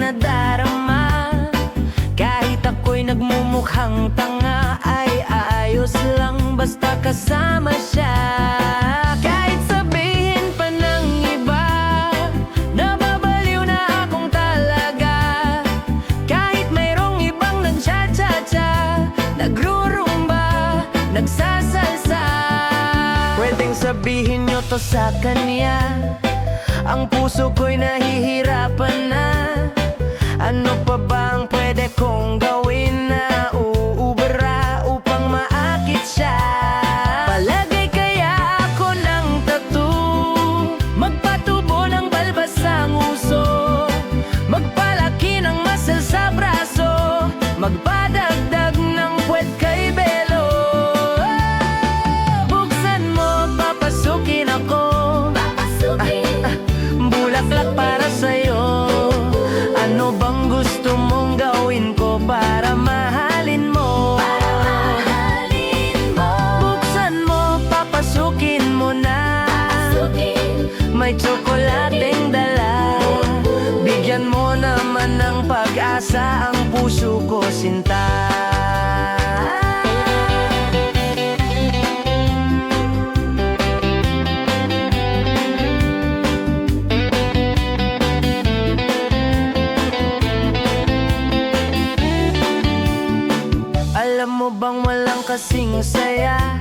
nadarama. Kahit ako'y nagmumukhang tanga, ay ayos lang basta kasama siya. Kahit sabihin pa ng iba, nababaliw na akong talaga. Kahit mayroong ibang nag-cha-cha-cha, nagrurumba, nagsasalsa, pwedeng sabihin nyo to sa kanya. Ang puso ko'y nahihirapan na. Ano pa ba ang pwede kong gawin na uubra upang maakit siya? Palagay kaya ako ng tattoo, magpatubo ng balbas sa nguso, magpalaki ng muscle sa braso, magpadagdag ng puwet kay belo. Buksan mo, papasukin ako, bulaklak para sa'yo. Ano bang gusto mong gawin ko para mahalin mo? Buksan mo, papasukin mo na. May tsokolateng dala. Bigyan mo naman ng pag-asa ang puso ko, sinta. Alam mo bang walang kasing saya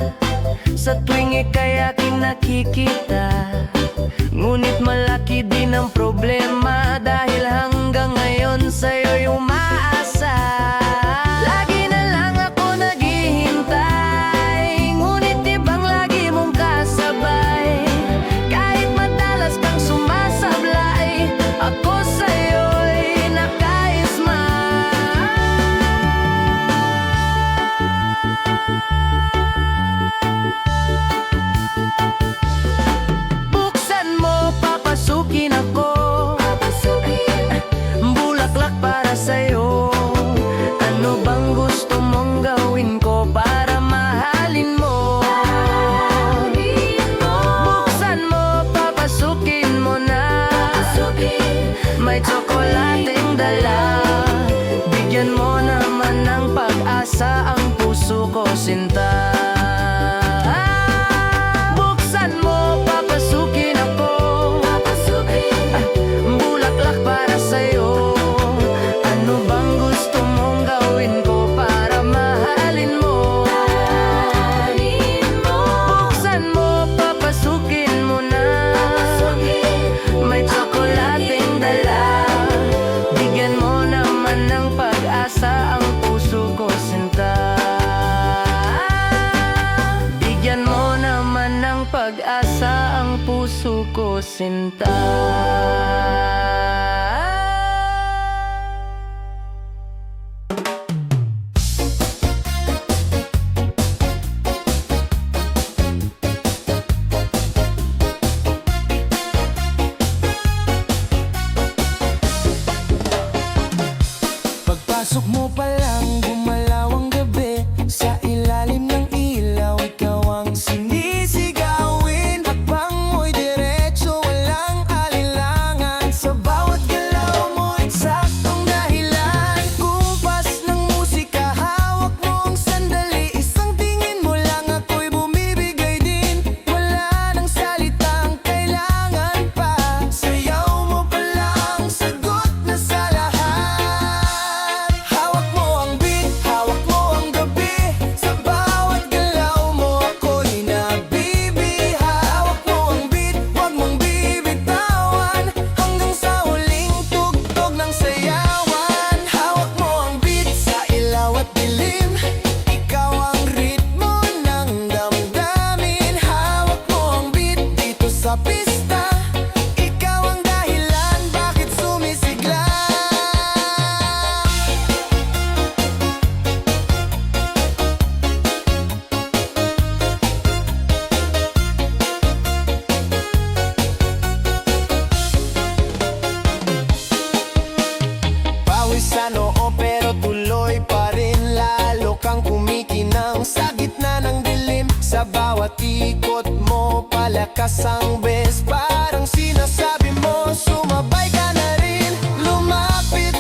sa tuwing ika'y aking nakikita? Ngunit malaki din ang problema dahil hanggang ngayon sa'yo'y umaasa. Lagi na lang ako naghihintay, ngunit ibang lagi mong kasabay. Kahit madalas kang sumasablay, ako sa'yo'y nakaisma. Buksan mo, papasukin ako, bulaklak para sa'yo. Ano bang gusto mong gawin ko para mahalin mo? Buksan mo, papasukin mo na. May tsokolateng dala. Bigyan mo naman ng pag-asa ang puso ko, sinta. Buksan mo, papasukin ako, bulaklak para sa'yo. Ano bang gusto mong gawin ko para mahalin mo? Buksan mo, papasukin mo na. May tsokolateng dala. Bigyan mo naman ng pag-asa ang puso ko, sinta. Bigyan mo naman ng pag-asa ang puso ko, sinta. Pagpasok mo pa lang, gumalaw ang gabi. Sa ilalim ng ilaw, ikaw ang sinisigawin. Hakbang mo'y diretso, walang alinlangan. Sa bawat galaw mo, eksaktong dahilan. Kumpas ng musika, hawak mo ang sandali. Isang tingin mo lang, ako'y bumibigay din. Wala nang salitang kailangan pa. Sayaw mo pa lang, sagot na sa lahat. Hawak mo ang beat, hawak mo ang gabi. Sa bawat galaw mo, ako'y nabibiha. Hawak mo ang beat, huwag mong bibitawan, hanggang sa huling tugtog ng sayawan. Hawak mo ang beat sa ilaw at dilim. Ikaw ang ritmo ng damdamin. Hawak mo ang beat dito sa pista. Ikaw ang dahilan bakit sumisigla. Pawis sa noo pero tuloy pa rin. Lalo kang kumikinang sa gitna ng dilim. Sa bawat ikot mo, palakas ang bes. Parang sinasabi mo, sumabay ka na rin. Lumapit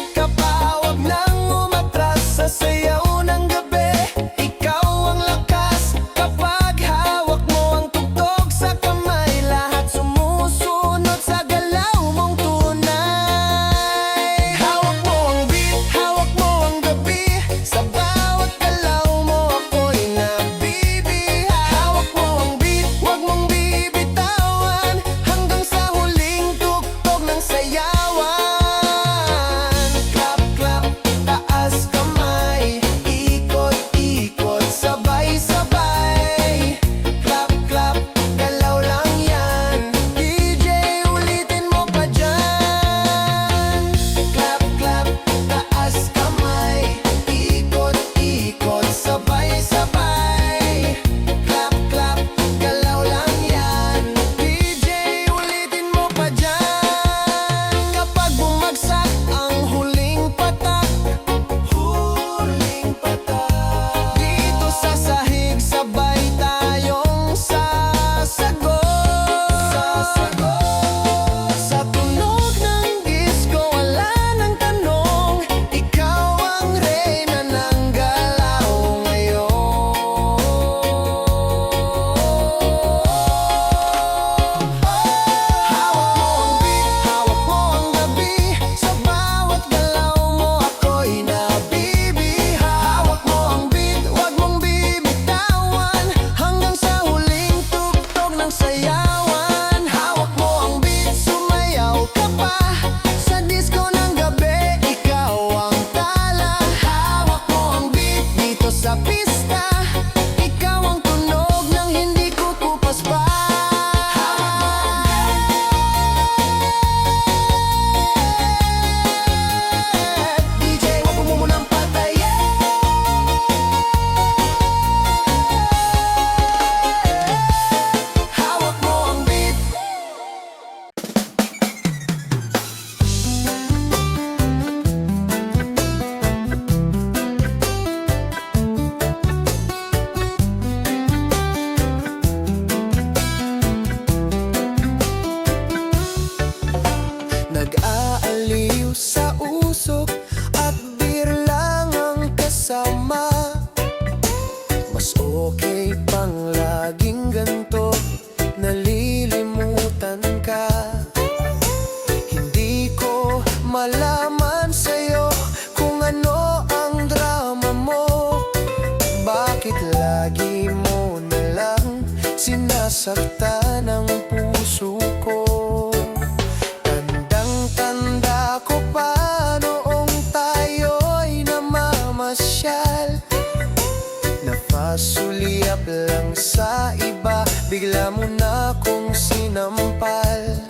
Sa pista, ikaw ang tunog ng hindi ko kupas pa. DJ, wag mo munang patayin. Hawak mo ang beat. Nag-aaliw sa usok at beer lang ang kasama. Mas okay pang laging ganto, nalilimutan ka. Hindi ko malaman sa'yo kung ano ang drama mo. Bakit lagi mo na lang sinasaktan ang puso ko? Tandang-tanda ko pa noong tayo'y namamasyal. Napasulyap lang sa iba, bigla mo na kong sinampal.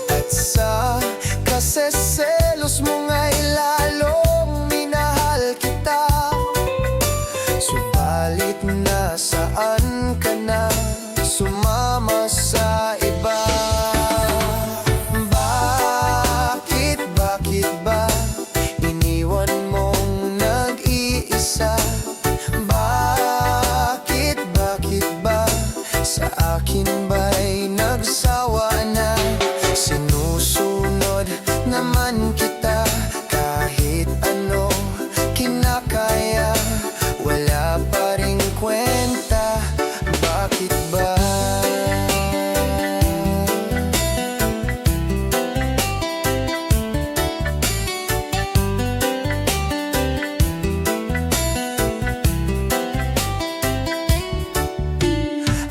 At sa kaseselos mo nga'y lalong minahal kita. Subalit nasaan ka na, sumama sa iba? Bakit ba iniwan mong nag-iisa? Bakit ba sa akin ba'y nagsawa na? Sinusunod naman kita kahit ano kinakaya, wala pa ring kwenta. Bakit ba?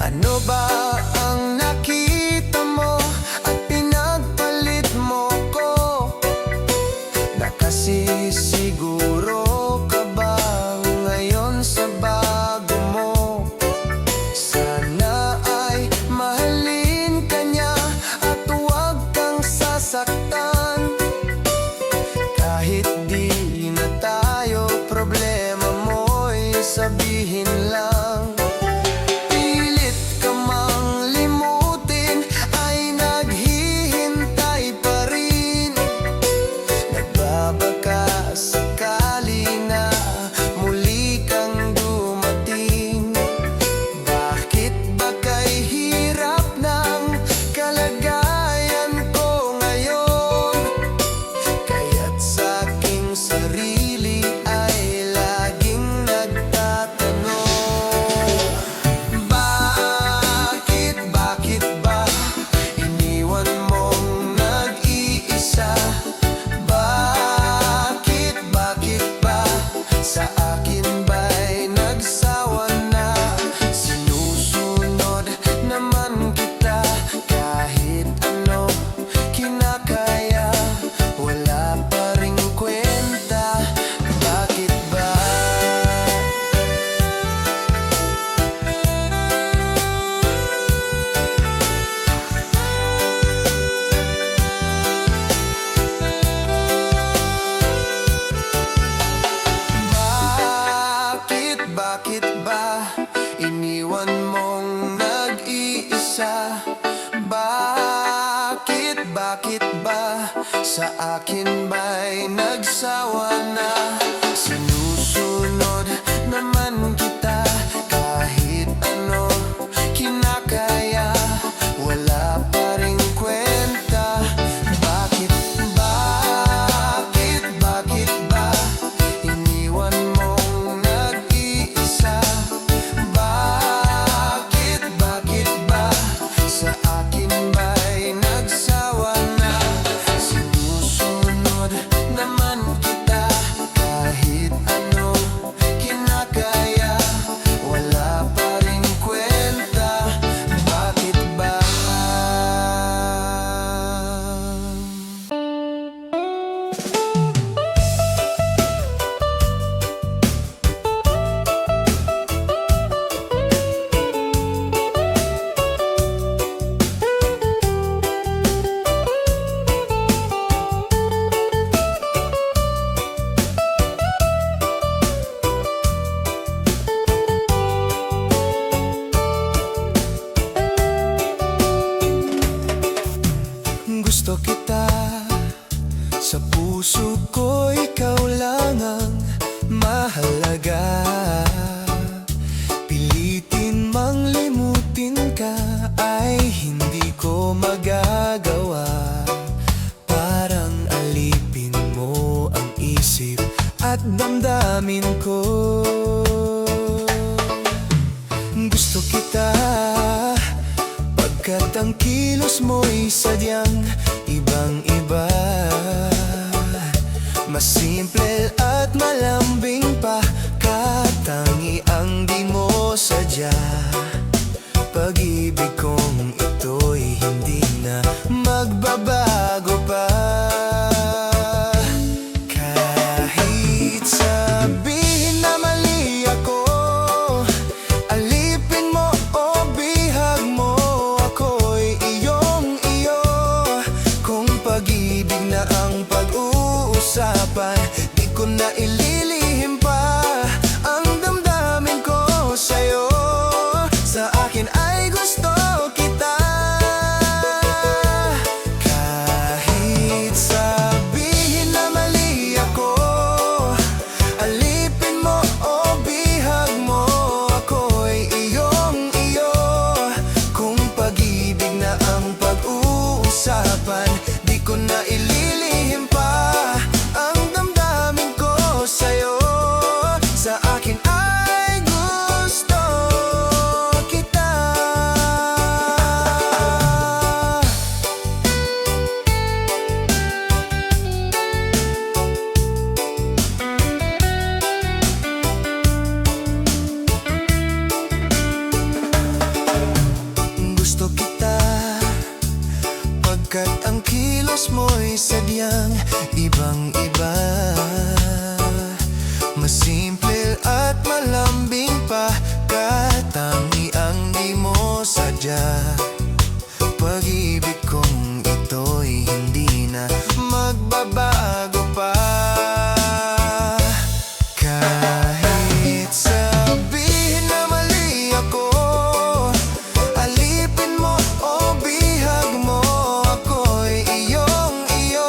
Ano ba ang nakita mo at pinagpalit mo ko? Nakasisiguro ka ba ngayon sa bago mo? Sana ay mahalin ka niya at huwag kang sasaktan. Kahit di na tayo, problema mo'y sabihin lang. Pilit ka mang limutin, ay naghihintay pa rin. Nagbabaka sakali na muli kang dumating. Bakit ba kay hirap ng kalagayan ko ngayon? Kaya't sa aking sarili ay laging nagtatanong. Bakit ba iniwan mong nag-iisa? Bakit ba sa akin ba'y nagsawa na? Sinusunod naman kita kahit ano kinakaya, wala pa ring kwenta. Bakit ba? Bakit ba iniwan mong nag-iisa? Bakit ba sa akin ba'y nagsawa na? Sinusunod naman kita kahit ano kinakaya, wala pa ring kwenta. Bakit ba iniwan mong nag-iisa? Bakit ba sa akin ba'y nagsawa na? Sinusunod naman kita kahit ano Gusto kita, sa puso ko ikaw lang ang mahalaga. Pilitin mang limutin ka ay hindi ko magagawa. Parang alipin mo ang isip at damdamin ko. Gusto kita, pagkat ang kilos mo'y sadyang ibang-iba. Mas simple at malambing pa, katangi ang di mo sadya. Pag-ibig kong ito'y hindi na magbabago pa. Kahit sabihin na mali ako, alipin mo o bihag mo, ako'y iyong-iyo. Kung pag-ibig na ang pag-uusapan, di ko na ililihim pa ang damdamin ko sa'yo. Sa akin ay gusto kita. Kahit sabihin na mali ako, alipin mo o bihag mo, ako'y iyong-iyo. Kung pag-ibig na ang pag-uusapan, di ko na ililihim pa ang damdamin ko sa'yo. Sa akin ay gusto kita. Gusto kita, pagkat ang kilos mo'y sadyang ibang-iba. Mas simple at malambing pa, katangi ang di mo sadya. Pag-ibig kong ito'y hindi na magbabago pa. Kahit sabihin na mali ako, alipin mo o bihag mo, ako'y iyong-iyo.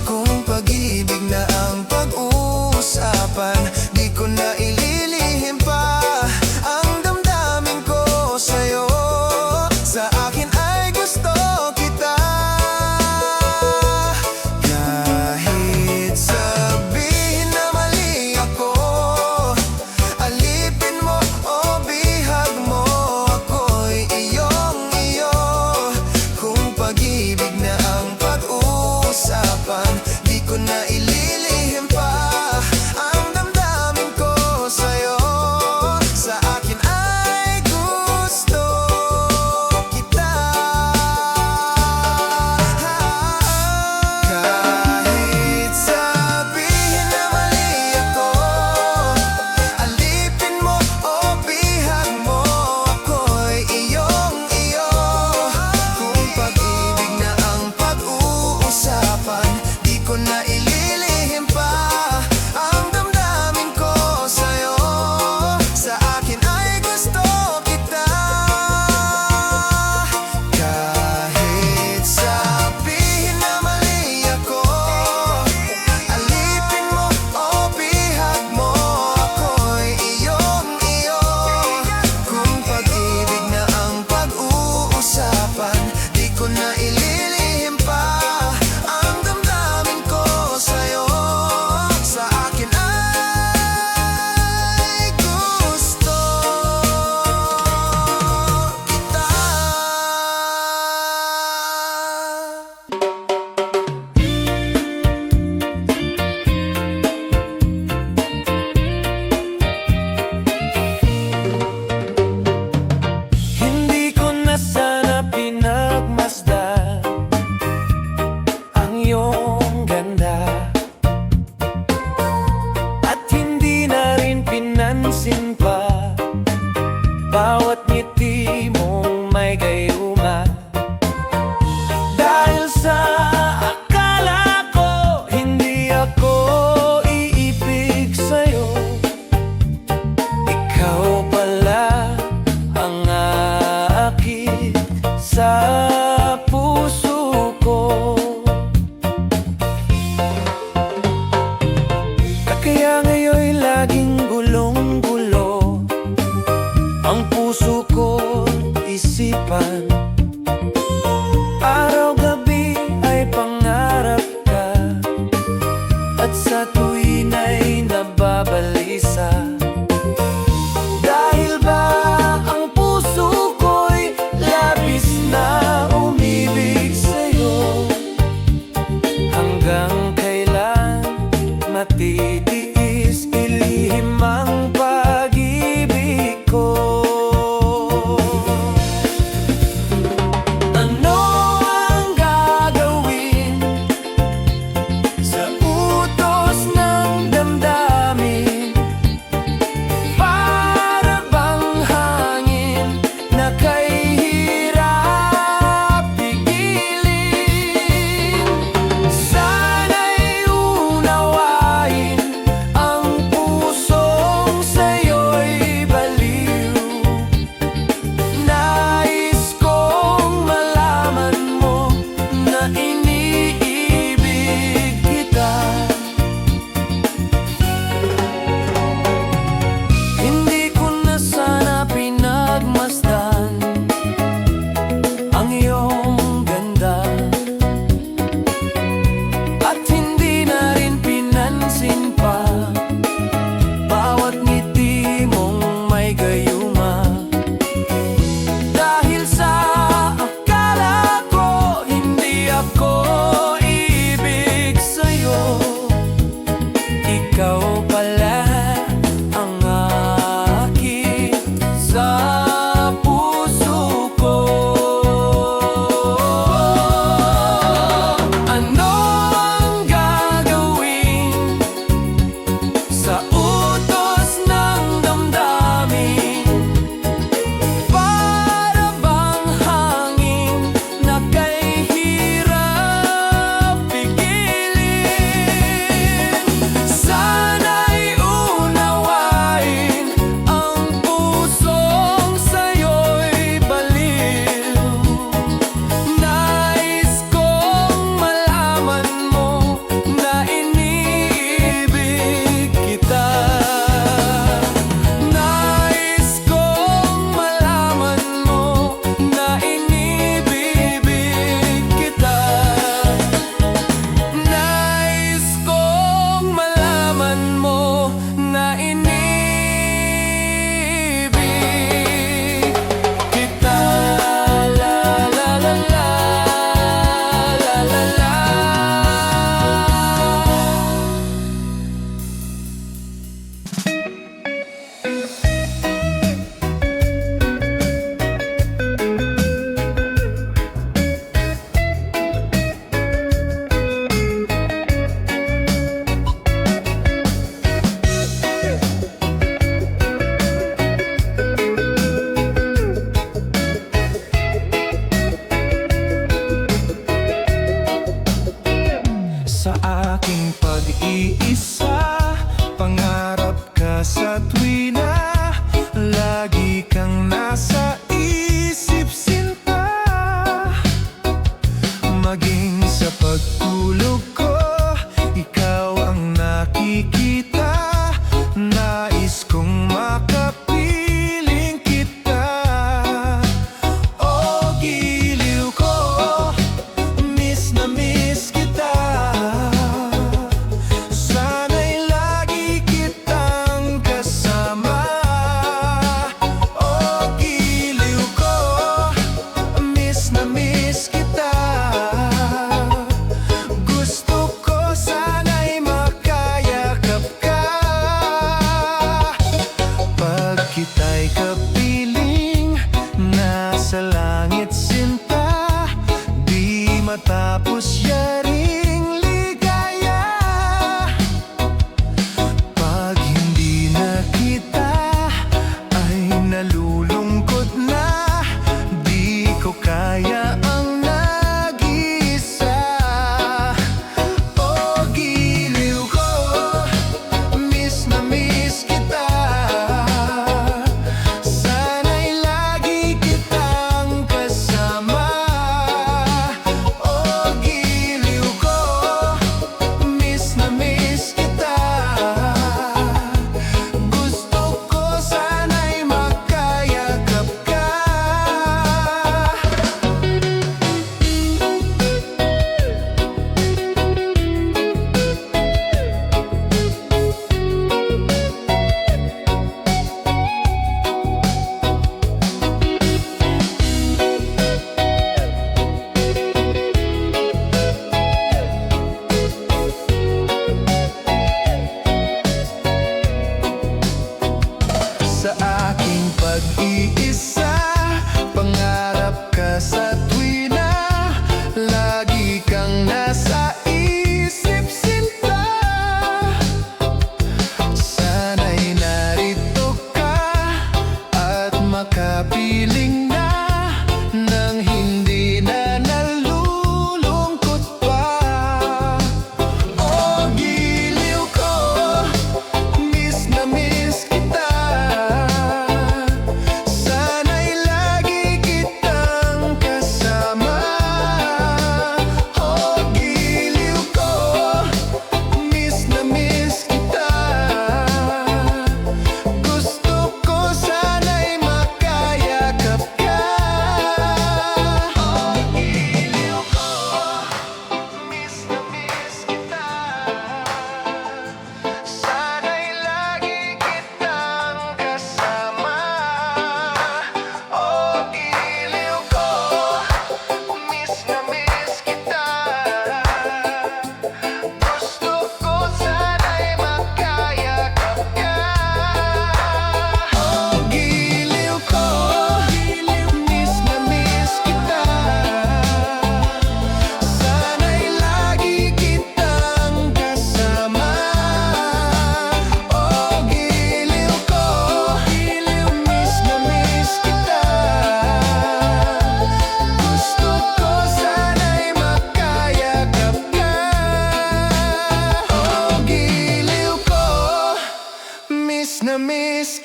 Kung pag-ibig na ang pag-uusapan,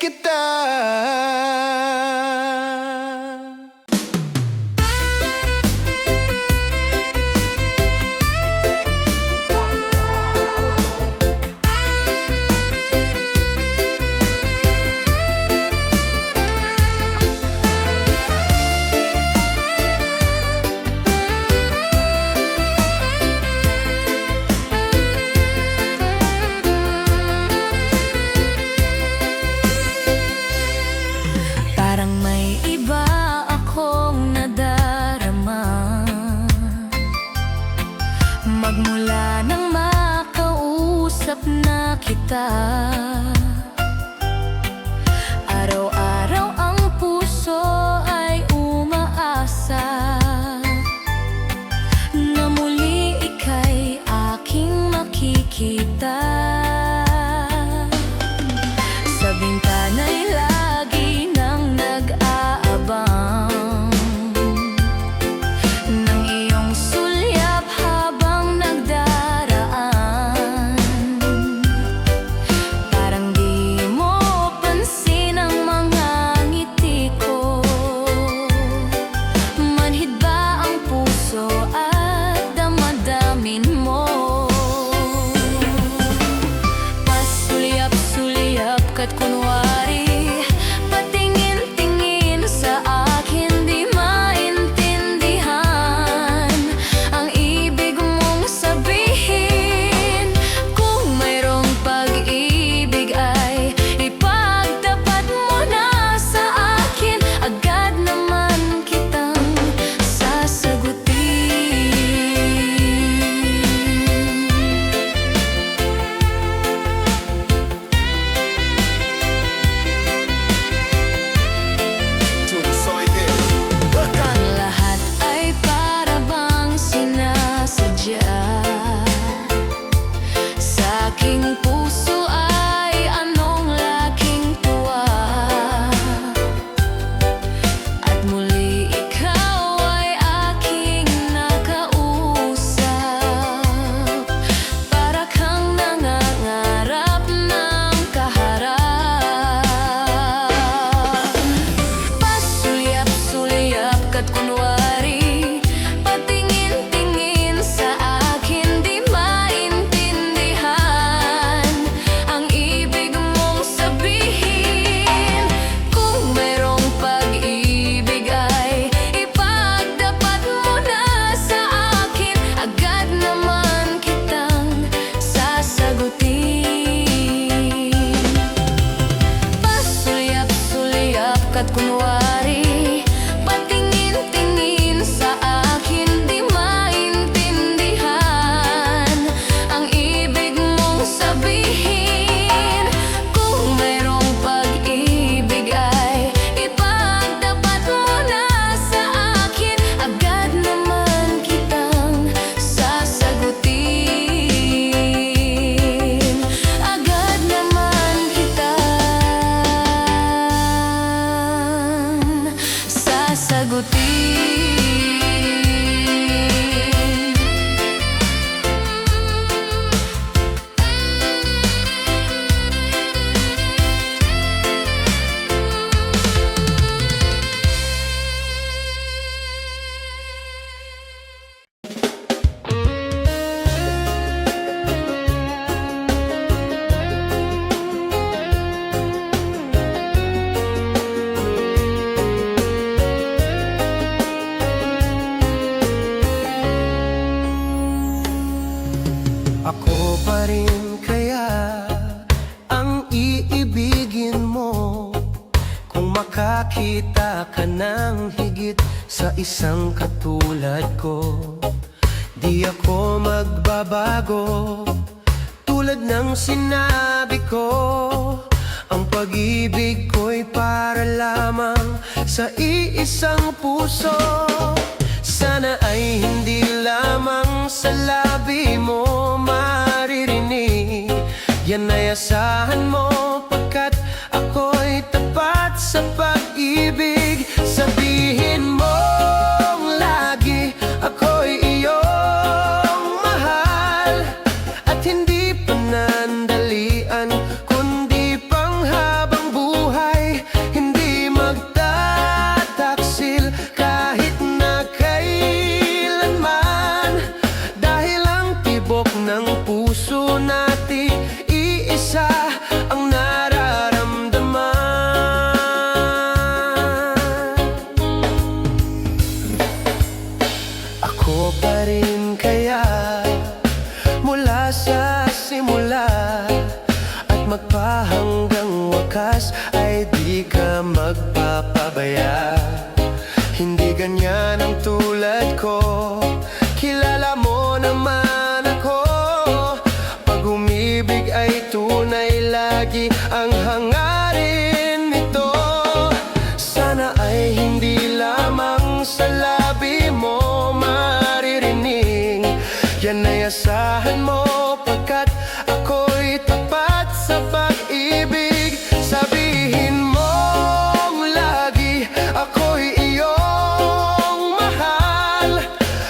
kita. Parang may iba akong nadarama magmula nang makausap na kita. Araw-araw ang puso ay umaasa na muli ika'y aking makikita. Sa bintana'y lagi nang nag-aabang ng iyong sulyap habang nagdaraan. Parang di mo pansin ang mga ngiti ko. Manhid ba ang puso at damadamin mo? Pasulyap-sulyap kat kunwari, patingin-tingin sa akin, di maintindihan ang ibig mong sabihin. Kung mayroong pag-ibig ay ipagtapat mo na sa akin, agad naman kitang sasagutin. Ang lahat ay para bang sinasadya. Sa aking puso ay anong laking tuwa. At muli ikaw ay aking nakausap. Para kang nangangarap ng kaharap. Pasulyap-sulyap kat kunwari, patingin-tingin sa akin, di maintindihan ang ibig mong sabihin. Kung mayroong pag-ibig ay ipagtapat mo na sa akin, agad naman kitang sasagutin. Pasulyap-sulyap kat kunwari, patingin-tingin sa akin, di maintindihan ang ibig mong sabihin. Kung mayroong pag-ibig ay ipagtapat mo na sa akin, agad naman kitang sasagutin. Agad naman kitang sasagutin. Ako pa rin kaya ang iibigin mo kung makakita ka ng higit sa isang katulad ko. Di ako magbabago, tulad ng sinabi ko. Ang pag-ibig ko'y para lamang sa iisang puso. Sana ay hindi lamang sa labi mo maririnig. Yan ay asahan mo, pagkat ako'y tapat sa pag-ibig. Sabihin mo lagi, ako'y iyong mahal. At hindi panandalian, kundi panghabang buhay. Ako pa rin kaya mula sa simula at magpahanggang wakas ay di ka magpapabaya. Hindi ganyan ang tulad ko, kilala mo naman ako. Pag umibig ay tunay, lagi ang hangarin nito. Sana ay hindi lamang sa labi mo maririnig, yan ay asahan mo pagkat ako'y tapat sa pag-ibig. Sabihin mong lagi ako'y iyong mahal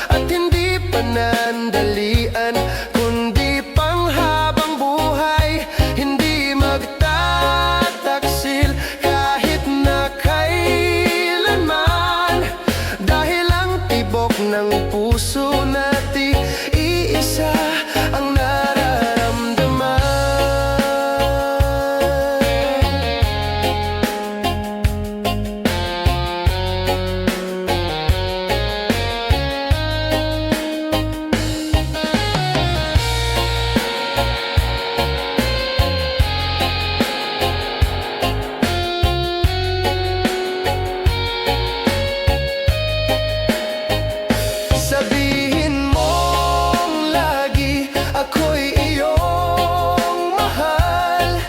at hindi panandalian kundi panghabang buhay. Hindi magtataksil kahit na kailanman, dahil ang tibok ng puso natin iisa ang nararamdaman. Sabihin mong lagi ako'y iyong mahal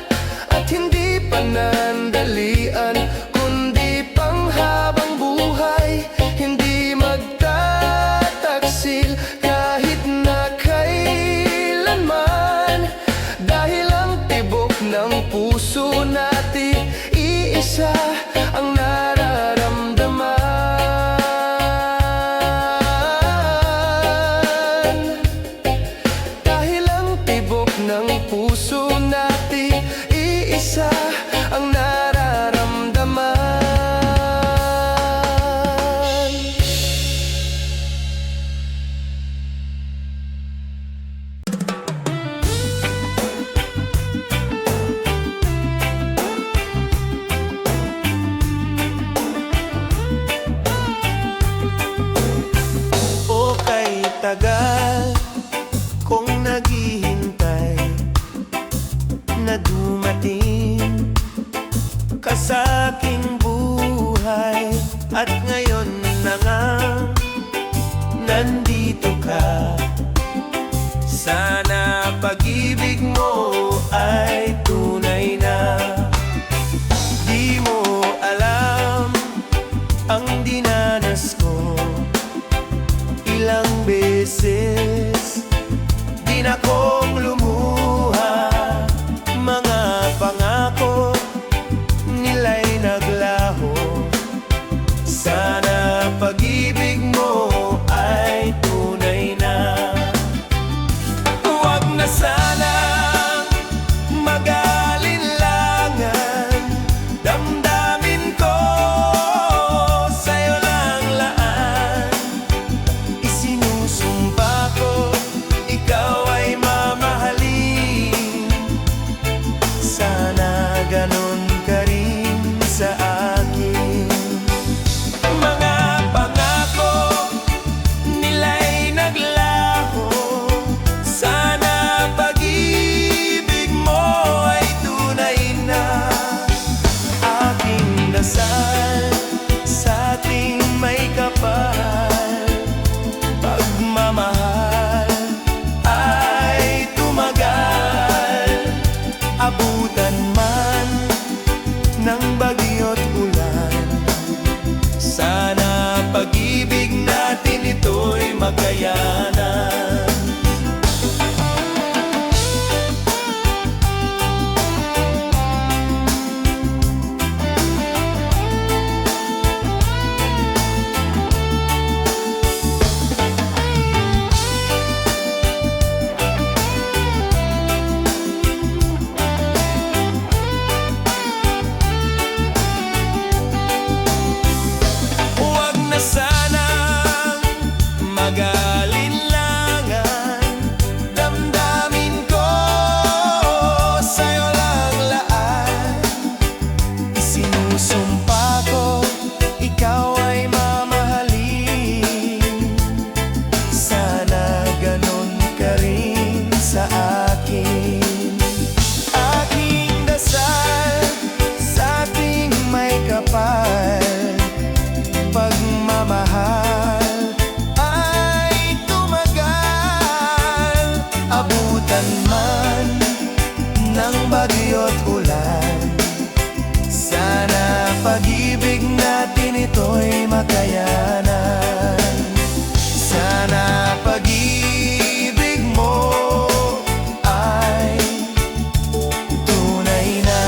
at hindi panandalian kundi panghabang buhay. Hindi magtataksil kahit na kailanman, dahil ang tibok ng puso natin iisa ang nararamdaman. Dahil ang tibok ng puso natin iisa ang nararamdaman. O kay tagal kong naghihintay na dumating ka sa aking buhay, at ngayon na nga nandito ka. Sana pag-ibig mo ay tunay na. Di mo alam ang dinanas ko, ilang beses din akong lumuha. Mga pangako nila'y naglaho. Sana pag-ibig mo ay tunay na. Huwag na sanang mag-alinlangan, damdamin ko sa'yo lang laan. Isinusumpa ko ikaw ay mamahalin. Sana ganon ka rin sa akin. Mga pangako nila'y naglaho. Sana pag-ibig mo ay tunay na. Aking dasal sa ating may kapal, pagmamahal ay tumagal. Abutan man ng bagyo't ulan, sana pag-ibig natin ito'y makayanan. Huwag na sanang mag-alinlangan, Abutan man ng bagyo't ulan, sana pag-ibig natin ito'y makayanan. Sana pag-ibig mo ay tunay na.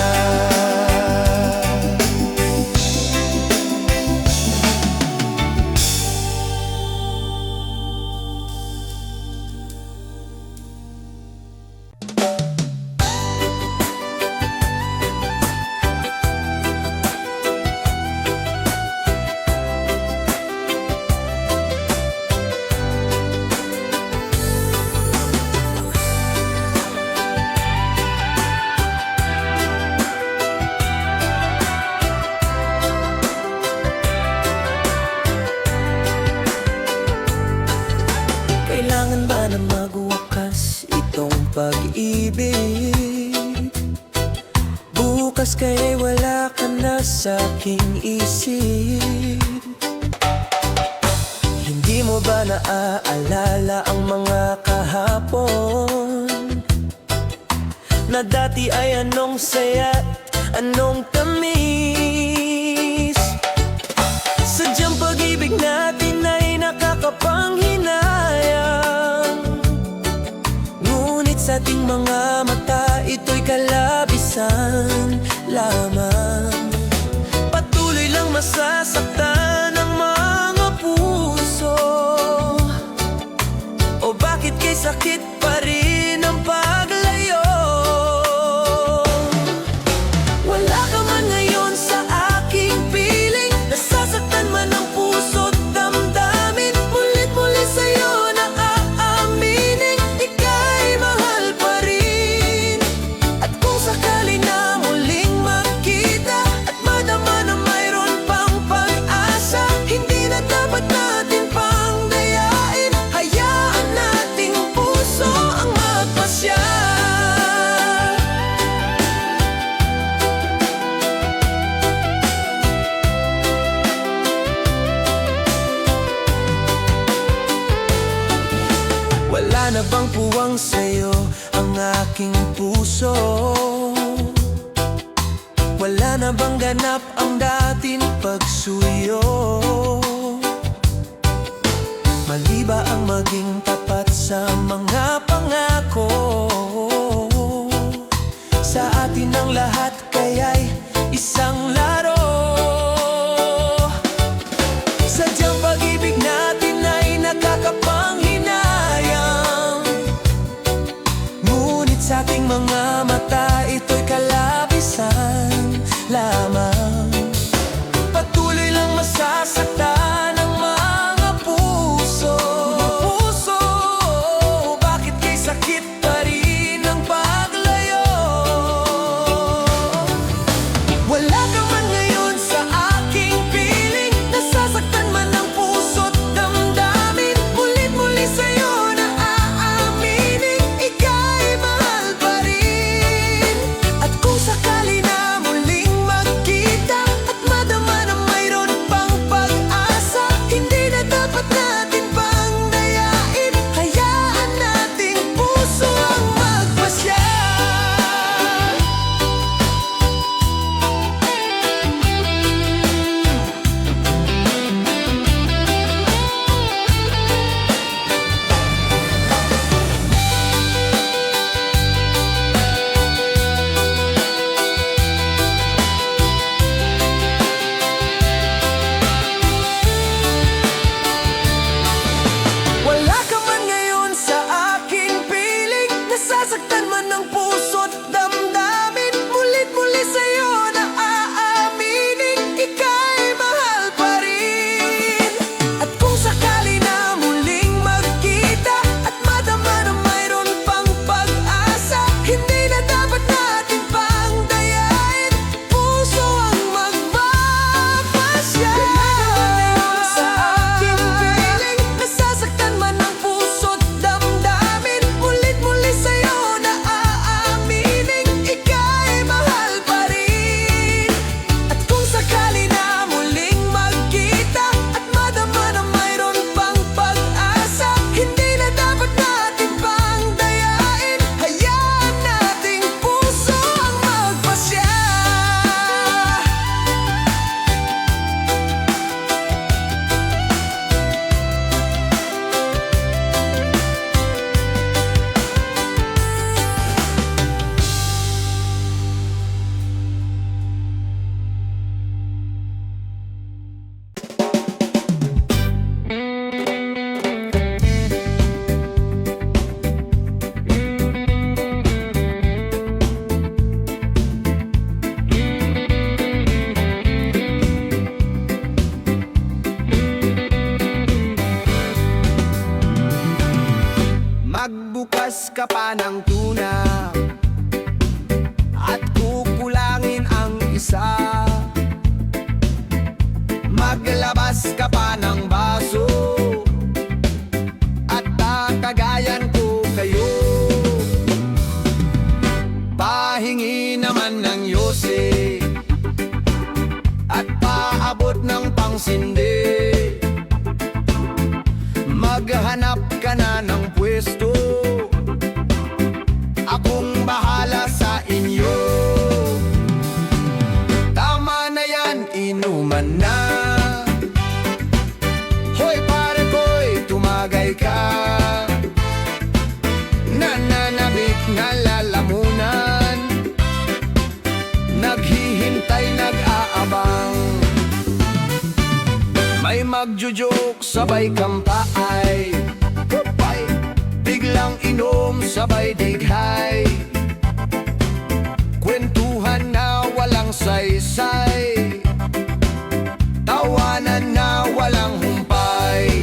Kailangan ba na magwakas itong pag-ibig? Bukas kaya'y wala ka na sa aking isip. Hindi mo ba naaalala ang mga kahapon na dati ay anong saya, anong tamis? Sadyang pag-ibig natin ay nakakapanghinayang, ngunit sa ating mga mata ito'y kalabisan lamang. Patuloy lang masasaktan ang mga puso, o bakit kay sakit pa rin ang paglayo? Wala ka man ngayon sa aking piling, nasasaktan man ang puso't damdamin. Mulit-muli sa'yo na aaminin, ika'y mahal pa rin. At kung sakali na muling magkita at madama na mayroon pang pag-asa, hindi na dapat natin pang dayain, hayaan nating puso ang magpasya. Wala na bang puwang sa'yo ang aking puso? Wala na bang ganap ang dating pagsuyo? Mali ba ang maging tapat sa mga pangako? Sa atin ang lahat kaya'y isang laro. Sadyang pag-ibig natin ay nakakapanghinayang, ngunit sa ating mga mata ito'y kalabisan lamang. Patuloy lang masasaktan ang mga puso, bakit kay sakit pa rin ang paglayo? Wala ka pa ng tuna at kukulangin ang isa. Maglabas ka pa ng baso at tatagayan ko kayo. Pahingi naman ng yose at paabot ng pangsindi. Maghanap ka na ng pwesto, akong bahala sa inyo. Tama na yan, inuman na. Hoy pare ko'y tumagay ka. Nananabik na lalamunan, naghihintay, nag-aabang. May magjujoke, sabay kampay, biglang inom, sabay dighay. Kwentuhan na walang saysay, tawanan na walang humpay.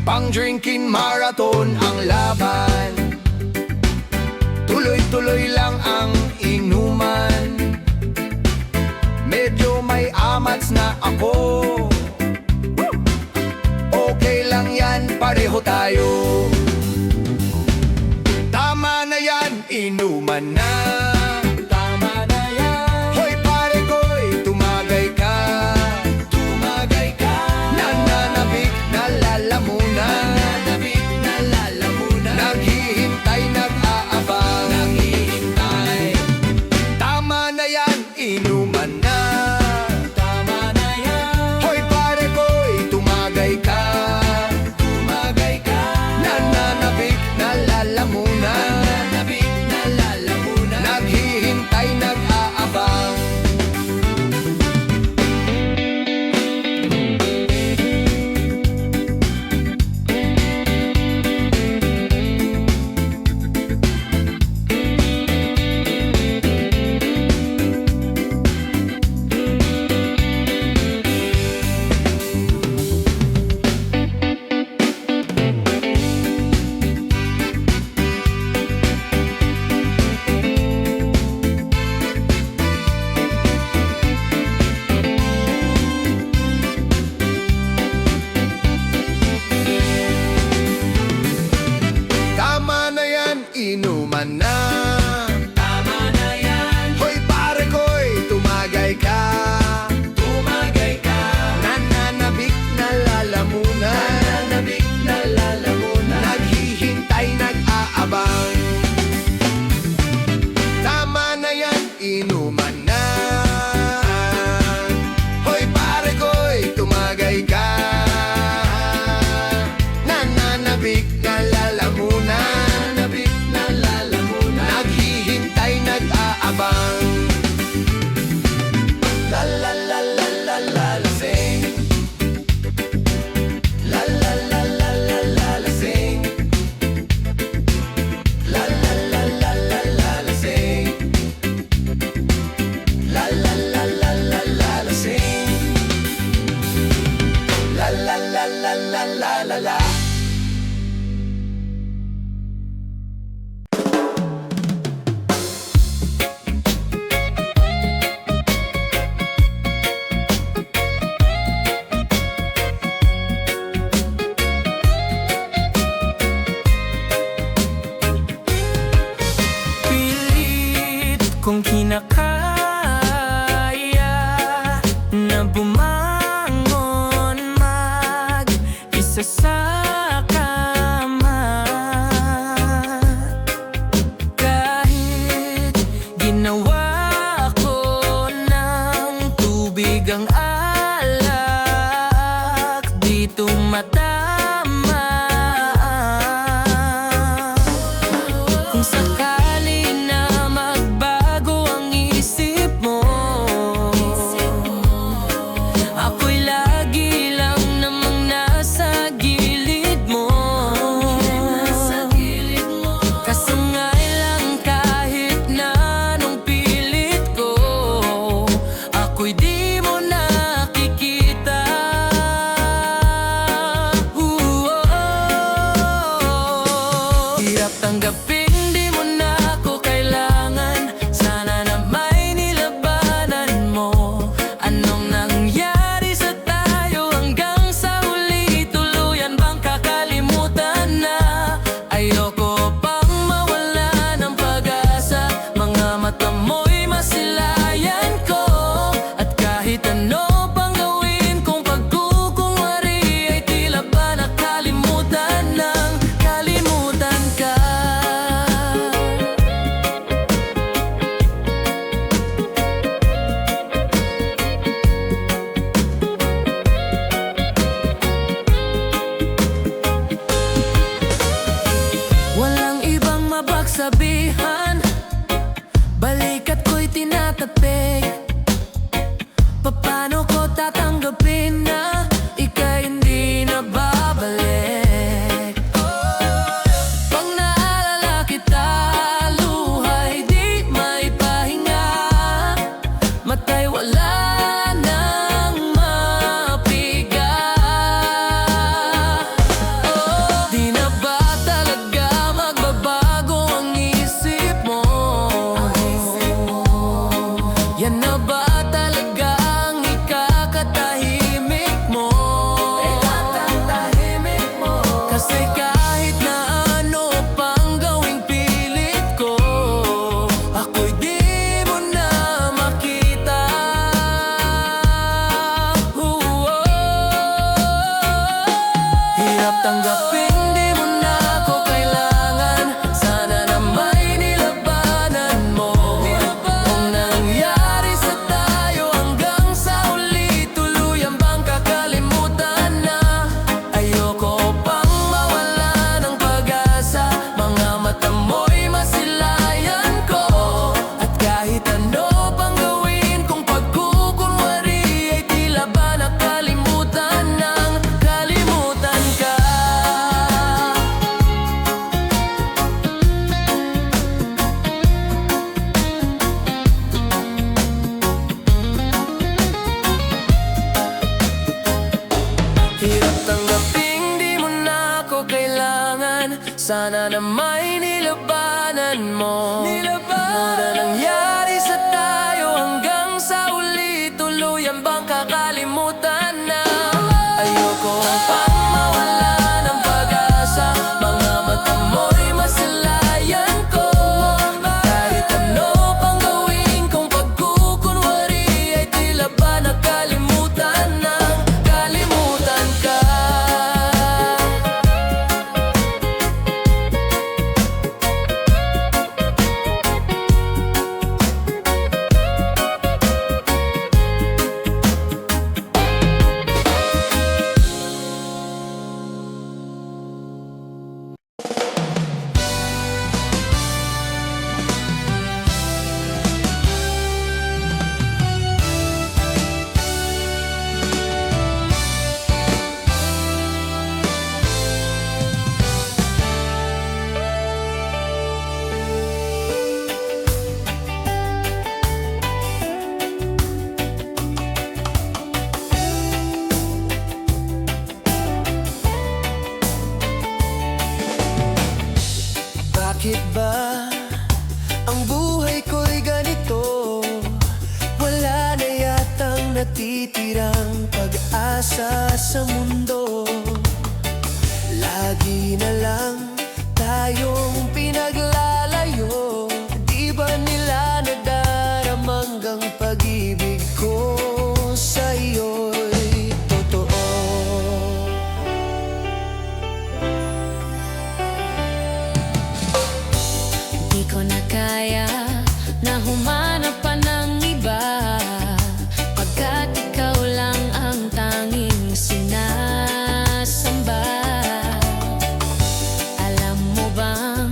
Pang-drinking marathon ang laban, tuloy-tuloy lang ang inuman. Medyo may amats na ako, okay lang yan, pareho tayo. Tama na yan, inuman na. Tama na yan. Hoy pare ko'y tumagay ka. Tumagay ka. Nananabik na lalamunan. Nananabik na lalamunan. Naghihintay, nag-aabang. Naghihintay. Tama na yan, inuman na. Tama na yan. Hoy pare ko'y tumagay ka. Tumagay ka. Nananabik na lalamunan. Nananabik na lalamunan. Naghihintay, nag-aabang. Tama na yan, inuman na. Tama na yan. Hoy pare ko'y tumagay ka. Tumagay ka. Nananabik na lalamunan. Nananabik na lalamunan. Naghihintay, nag-aabang. Tama na yan, inuman na. Hoy pare ko'y tumagay ka. Nananabik na lalamunan. Nananabik na lalamunan. Naghihintay, nag-aabang. La la la la la la la sing. La la la la la la la sing. La la la la la la la sing. La la la la la la la sing. La la la la la la la la. Pilit kong kinakaya na bumangon mag-isa sa tayo kailangan. Sana na may nilabanan mo. Mura nangyari sa tayo hanggang sa uli. Tuluyan bang kakalimutan na? Ayoko pang mawala ng pag-asa. Mga mata mo'y masilayan ko. Kahit ano pang gawin kong pagkukunwari, ay tila ba nakalimutan ng kalimutan ka. Bakit ba ang buhay ko'y ganito? Wala na yatang natitirang pag-asa sa mundo. Lagi na lang tayong pinaglalayo. Di ba nila nadaramang ang pag-ibig ko sa iyo'y totoo? Di ko na kaya na humanap pa ng iba, pagkat ikaw lang ang tanging sinasamba. Alam mo bang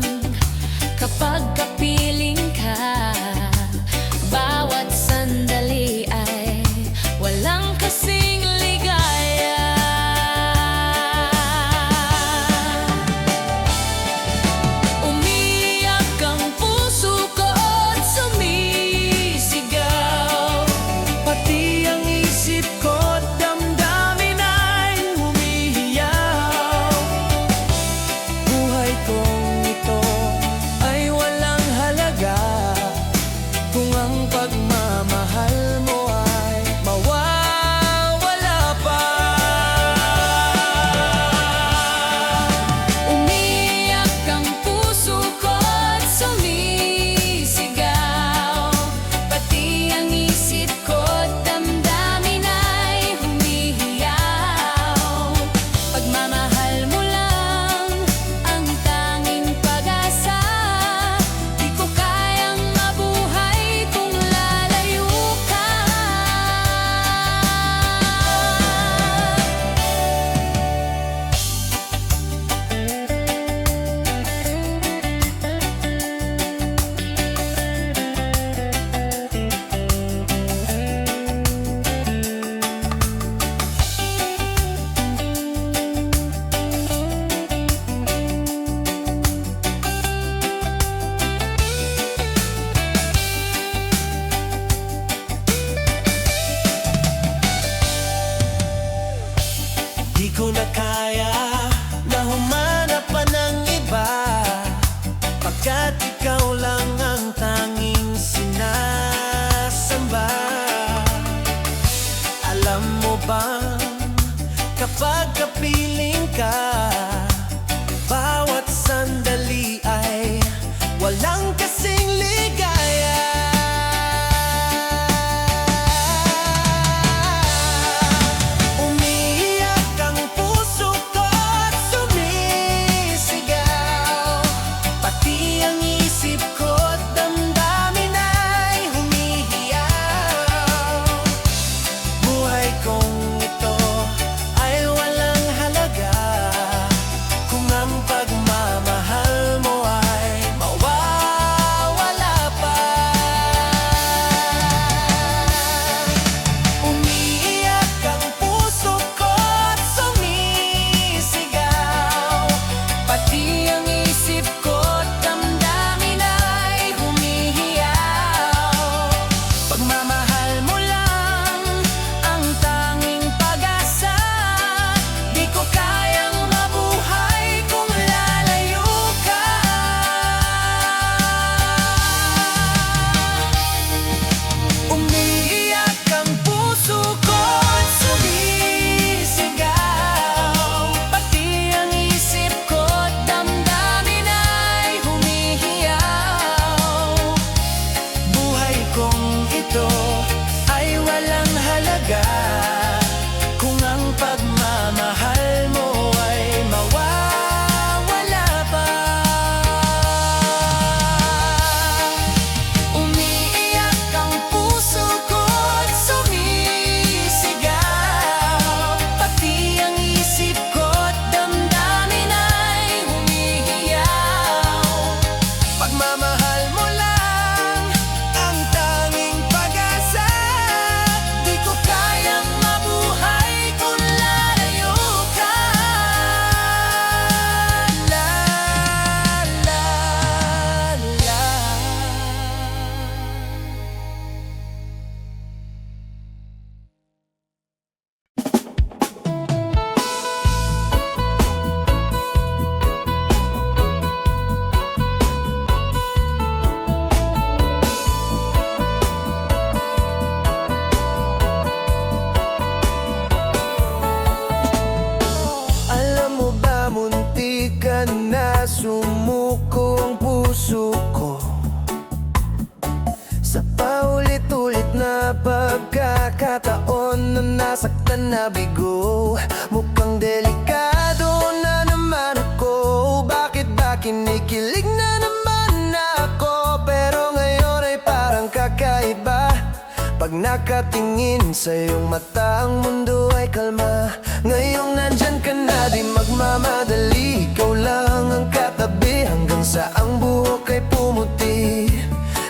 sumuko ang puso ko sa paulit-ulit na pagkakataon na nasaktan na bigo. Mukhang delikado na naman ako. Bakit ba kinikilig na naman ako? Pero ngayon ay parang kakaiba. Pag nakatingin sa iyong mata, ang mundo ay kalma. Ngayong nandyan ka na, di magmamadali. Ikaw lang ang katabi hanggang sa ang buhok ay pumuti.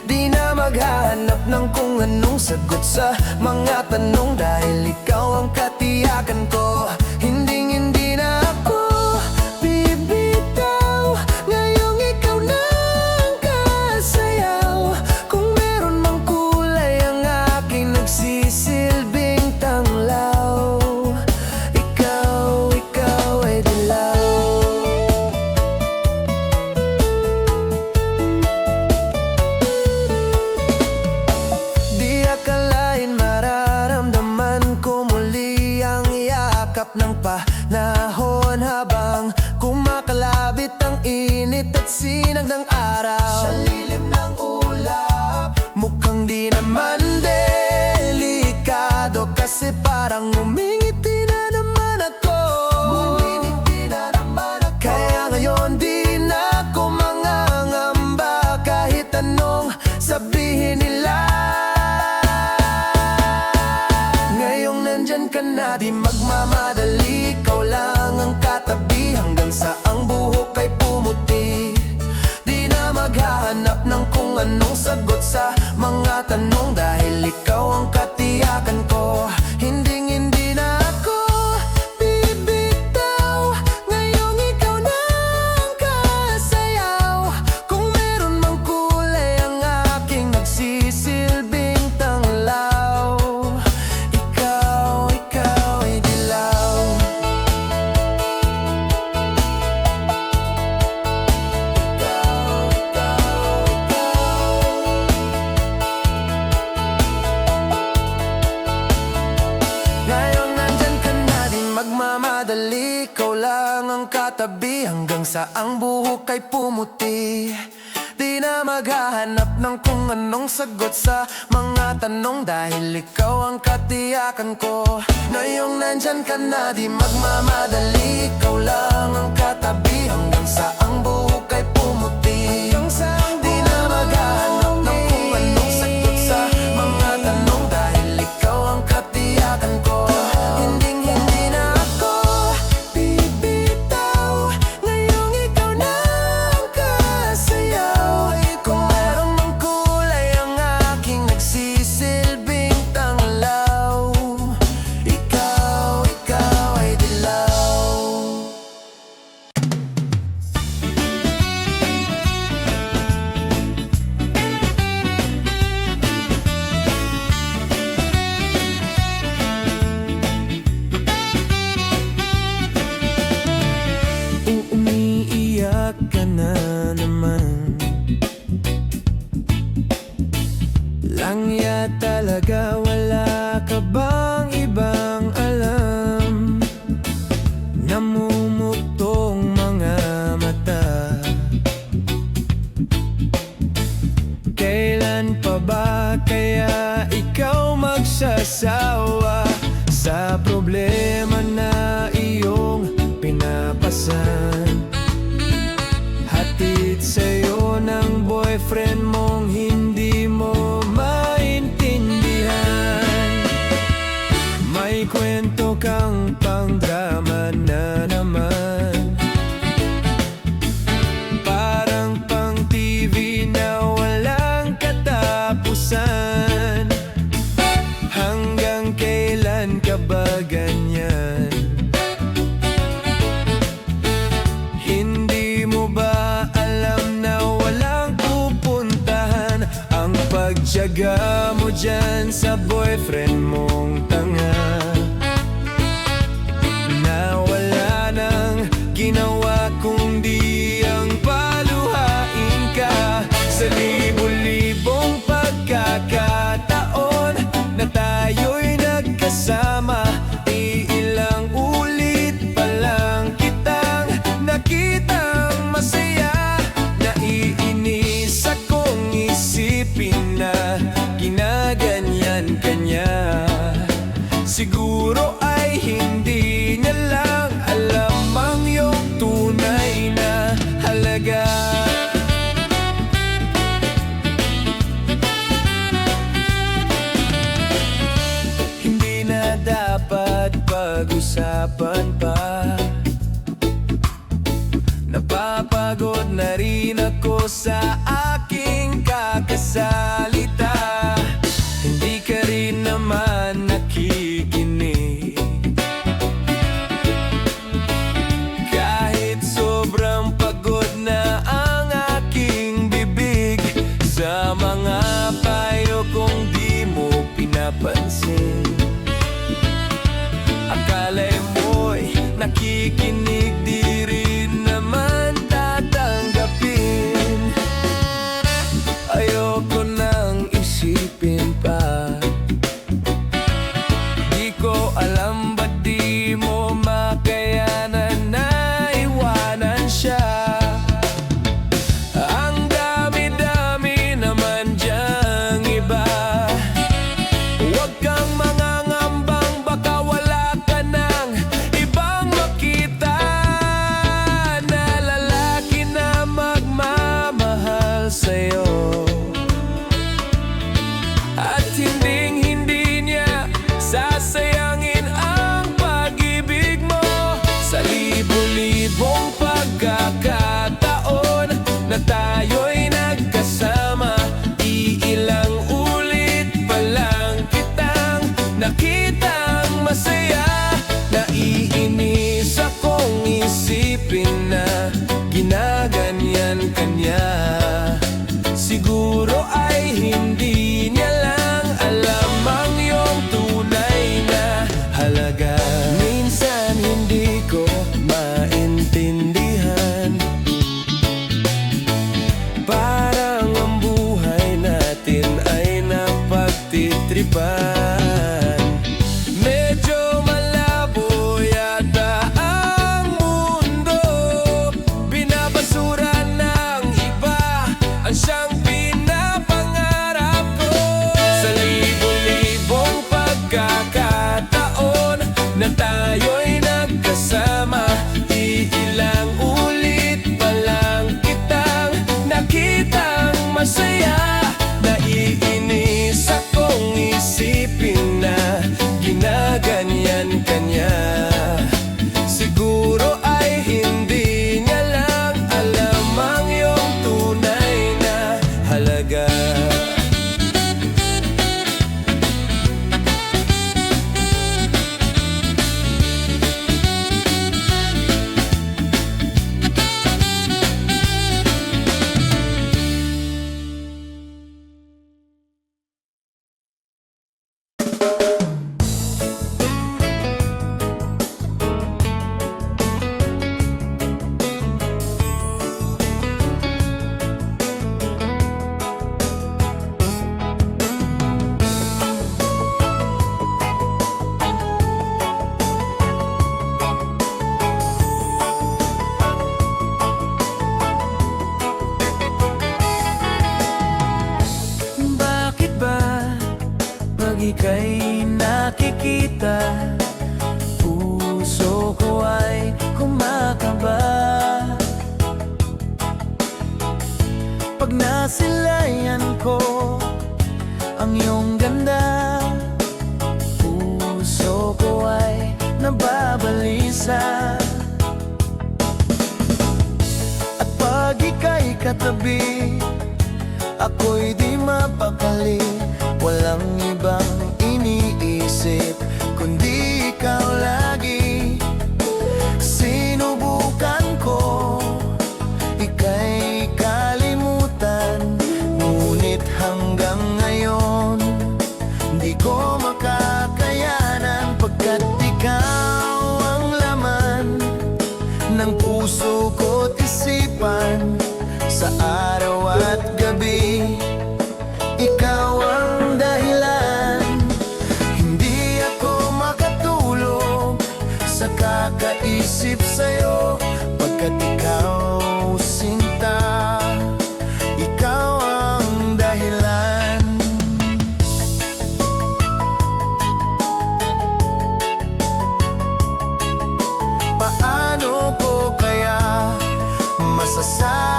Di na maghahanap ng kung anong sagot sa mga tanong, dahil ikaw ang katiyakan ko. Hindi na ako bibitaw. Ngayong ikaw na ang kasayaw. Kung meron mang kulay ang aking nagsisilbing tanglaw, ikaw ay dilaw. Di akalain mararamdaman ko muli ang yakap ng panahon, habang kumakalabit ang init at sinag ng araw. Sa lilim ng ulap, mukhang di naman delikado, kasi parang umingiti na naman ako. Kaya ngayon di na ako mangangamba, kahit anong sabihin nila. Ngayong nandyan ka na, di magmamadali. Ikaw lang ang katabi hanggang sa ang buhok ay pumuti. Di na maghahanap ng kung anong sagot sa mga tanong, dahil ikaw ang katiyakan ko. Hindi na ako bibitaw. Ngayong ikaw na ang kasayaw. Kung meron mang kulay ang aking nagsisilbing tanglaw, ikaw ay dilaw. Ngayon nandyan ka na, di magmamadali. Ikaw lang ang katabi hanggang sa ang buhok ay pumuti. Di na maghahanap ng kung anong sagot sa mga tanong, dahil ikaw ang katiyakan ko. Ngayong nandyan ka na, di magmamadali. Ikaw lang ang katabi hanggang sa ang buhok ay pumuti. Di na maghahanap ng kung anong sagot sa mga tanong, dahil ikaw ang katiyakan ko. Hindi na ako bibitaw. Ngayong ikaw na ang kasayaw. Kung meron mang kulay ang aking nagsisilbing tanglaw, ikaw ay dilaw. Umiiyak ka na naman. Langya talaga, wala ka bang ibang alam? Namumutong mga mata. Kailan pa ba kaya ikaw magsasawa sa problema na iyong pinapasan? Hatid sa'yo ng boyfriend mong hindi mo maintindihan. May kwento kang pang-drama na naman, parang pang TV na walang katapusan. Hanggang kailan ka ba ganyan? Hindi mo ba alam na walang pupuntahan ang pagtiyaga mo dyan sa boyfriend mong tanga, na wala nang ginawa kundi ang paluhain ka sa libo-libong pagkakataon na tayo'y nagkasama. Iilang ulit pa lang kitang nakitang masaya. halaga. Hindi na dapat pag-usapan pa. Napapagod na rin ako sa aking kakasalita. Hindi ka rin naman nakikinig. Kahit sobrang pagod na ang aking bibig, sa mga payo kong di mo pinapansin. Akala'y mo'y nakikinig, di rin naman tatanggapin. Ayoko nang isipin pa. Di ko alam ba't di mo makayanan na iwanan siya. Ang dami-dami naman diyang iba. Huwag kang mangangambang, baka wala ka ng ibang makita na lalaki na magmamahal sa'yo. At hinding-hindi niya sasayangin ang pag-ibig mo. Sa libo-libong pagkakataon na tayo'y nagkasama, iilang ulit pa lang kitang nakitang masaya. Naiinis akong isipin na ginaganyan ka niya. Siguro ay hindi niya lang alam ang iyong tunay na halaga. Minsan hindi ko maintindihan, parang ang buhay natin ay napagtitripan. Medyo malabo yata ang mundo, binabasura ng iba ang siyang pinapangarap ko. Sa libo-libong pagkakataon na tayo'y nagkasama, iilang ulit pa lang kitang nakitang masaya. Naiinis akong isipin na ginaganyan ka niya. Siguro ay hindi niya lang alam ang iyong tunay na halaga. Bakit ba pag ika'y nakikita, puso ko ay kumakaba? Pag nasilayan ko ang iyong ganda, puso ko ay nababalisa. At pag ika'y katabi, ako'y di mapakali. Walang ibang iniisip kundi ikaw lagi. Sinubukan ko ika'y kalimutan, ngunit hanggang ngayon di ko makakayanan. Pagkat ikaw ang laman ng puso ko't isipan, sa araw at gabi ikaw ang dahilan. Hindi ako makatulog sa kakaisip sa'yo, pagkat ikaw sinta, ikaw ang dahilan. Paano ko kaya masasabi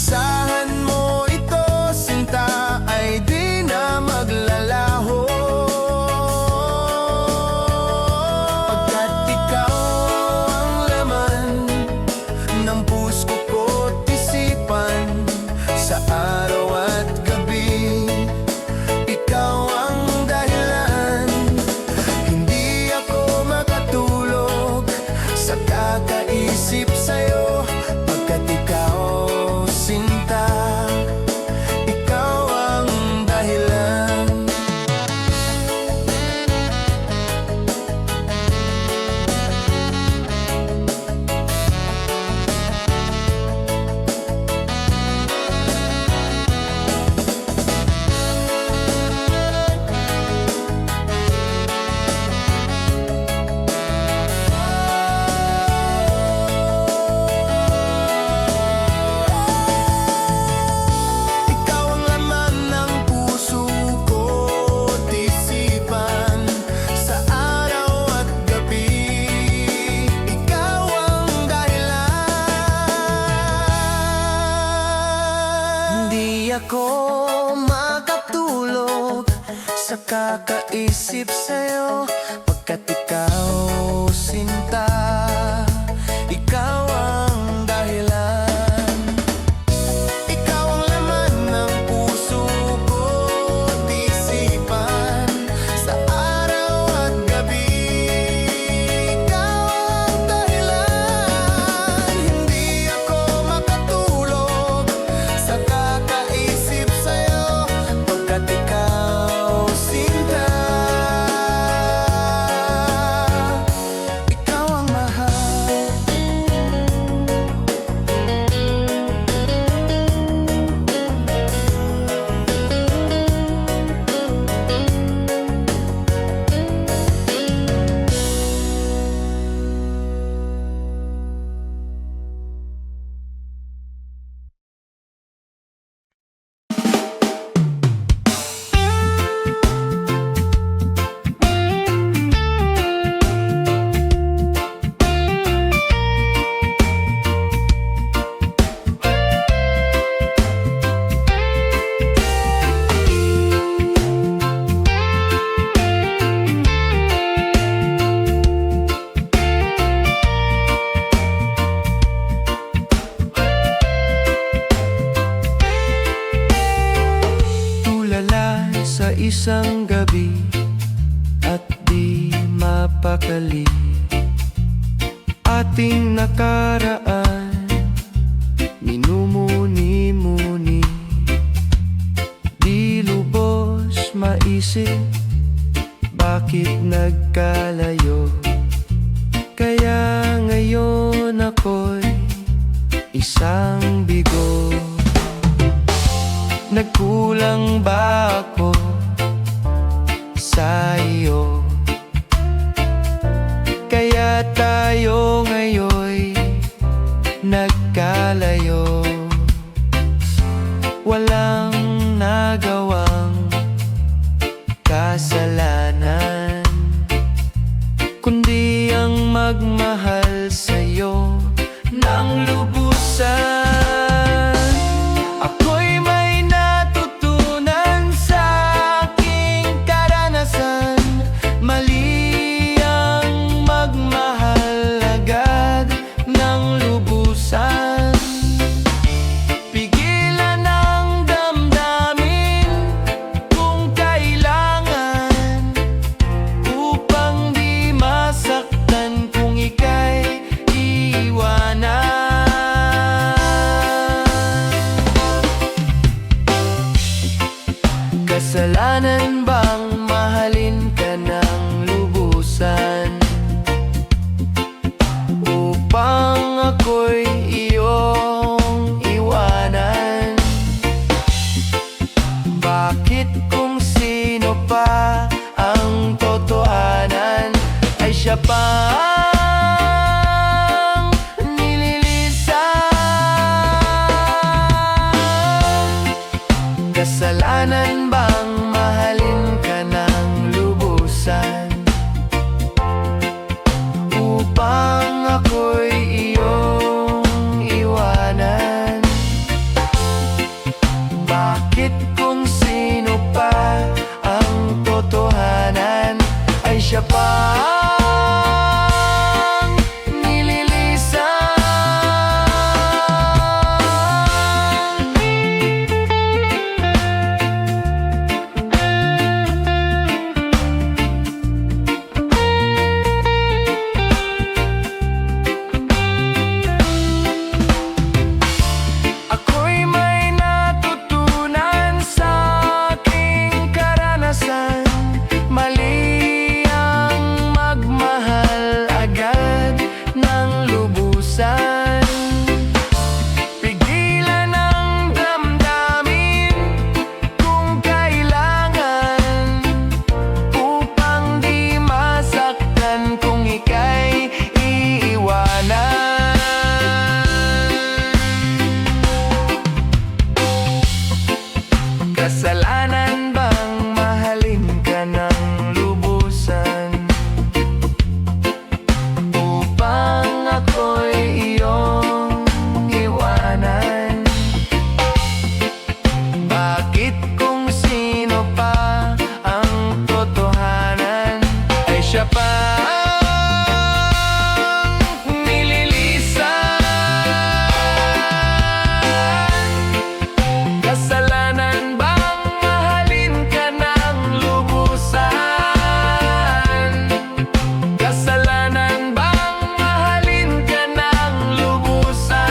Asahan mo ito, sinta, ay di na maglalaho. Pagkat ikaw ang laman ng puso ko't isipan, sa araw at gabi, ikaw ang dahilan. Hindi ako makatulog sa kakaisip sa'yo, pagkat ikaw, sinta, ikaw ang dahilan. Ikaw ang laman ng puso ko't isipan, sa araw at gabi, ikaw ang dahilan. Hindi ako makatulog sa kakaisip sa'yo, pagkat ikaw, sinta, ikaw ang dahilan. Ikaw ang laman ng puso ko't isipan, sa araw at gabi, ikaw ang dahilan. Hindi ako makatulog sa kakaisip sa'yo, pagkat ikaw, sinta, ikaw ang mahal. Tulala sa isang gabi at di mapakali, ating nakaraan minumuni-muni, di lubos maisip bakit nagkalayo. Kaya ngayon ako'y isang bigo. Nagkulang ba ako sa iyo? Kaya tayo ngayon'y nagkalayo. Walang nagawang kasalanan, kundi ang magmahal sa'yo ng lubusan. Ako'y may natutunan sa aking karanasan, mali ang magmahal agad ng lubusan. Pigilan ang damdamin kung kailangan, upang di masaktan kung ika'y iwanan. Kasalanan bang mahalin ka ng lubusan, upang ako'y iyong iwanan? Bakit kung sino pa ang totohanan ay siya pa ang nililisan? Kasalanan bang mahalin ka ng lubusan, upang ako'y iyong iwanan? siya pang nililisan. Ako'y may natutunan sa aking karanasan. Mali ang magmahal agad ng lubusan. Pigilan ang damdamin kung kailangan, upang di masaktan kung ika'y iiwanan. Kasalanan bang mahalin ka ng lubusan, upang ako'y iyong iwanan? Bakit kung sino pa ang totohanan ay siya pa ang nililisan? Kasalanan bang mahalin ka ng lubusan? Kasalanan bang mahalin ka ng lubusan?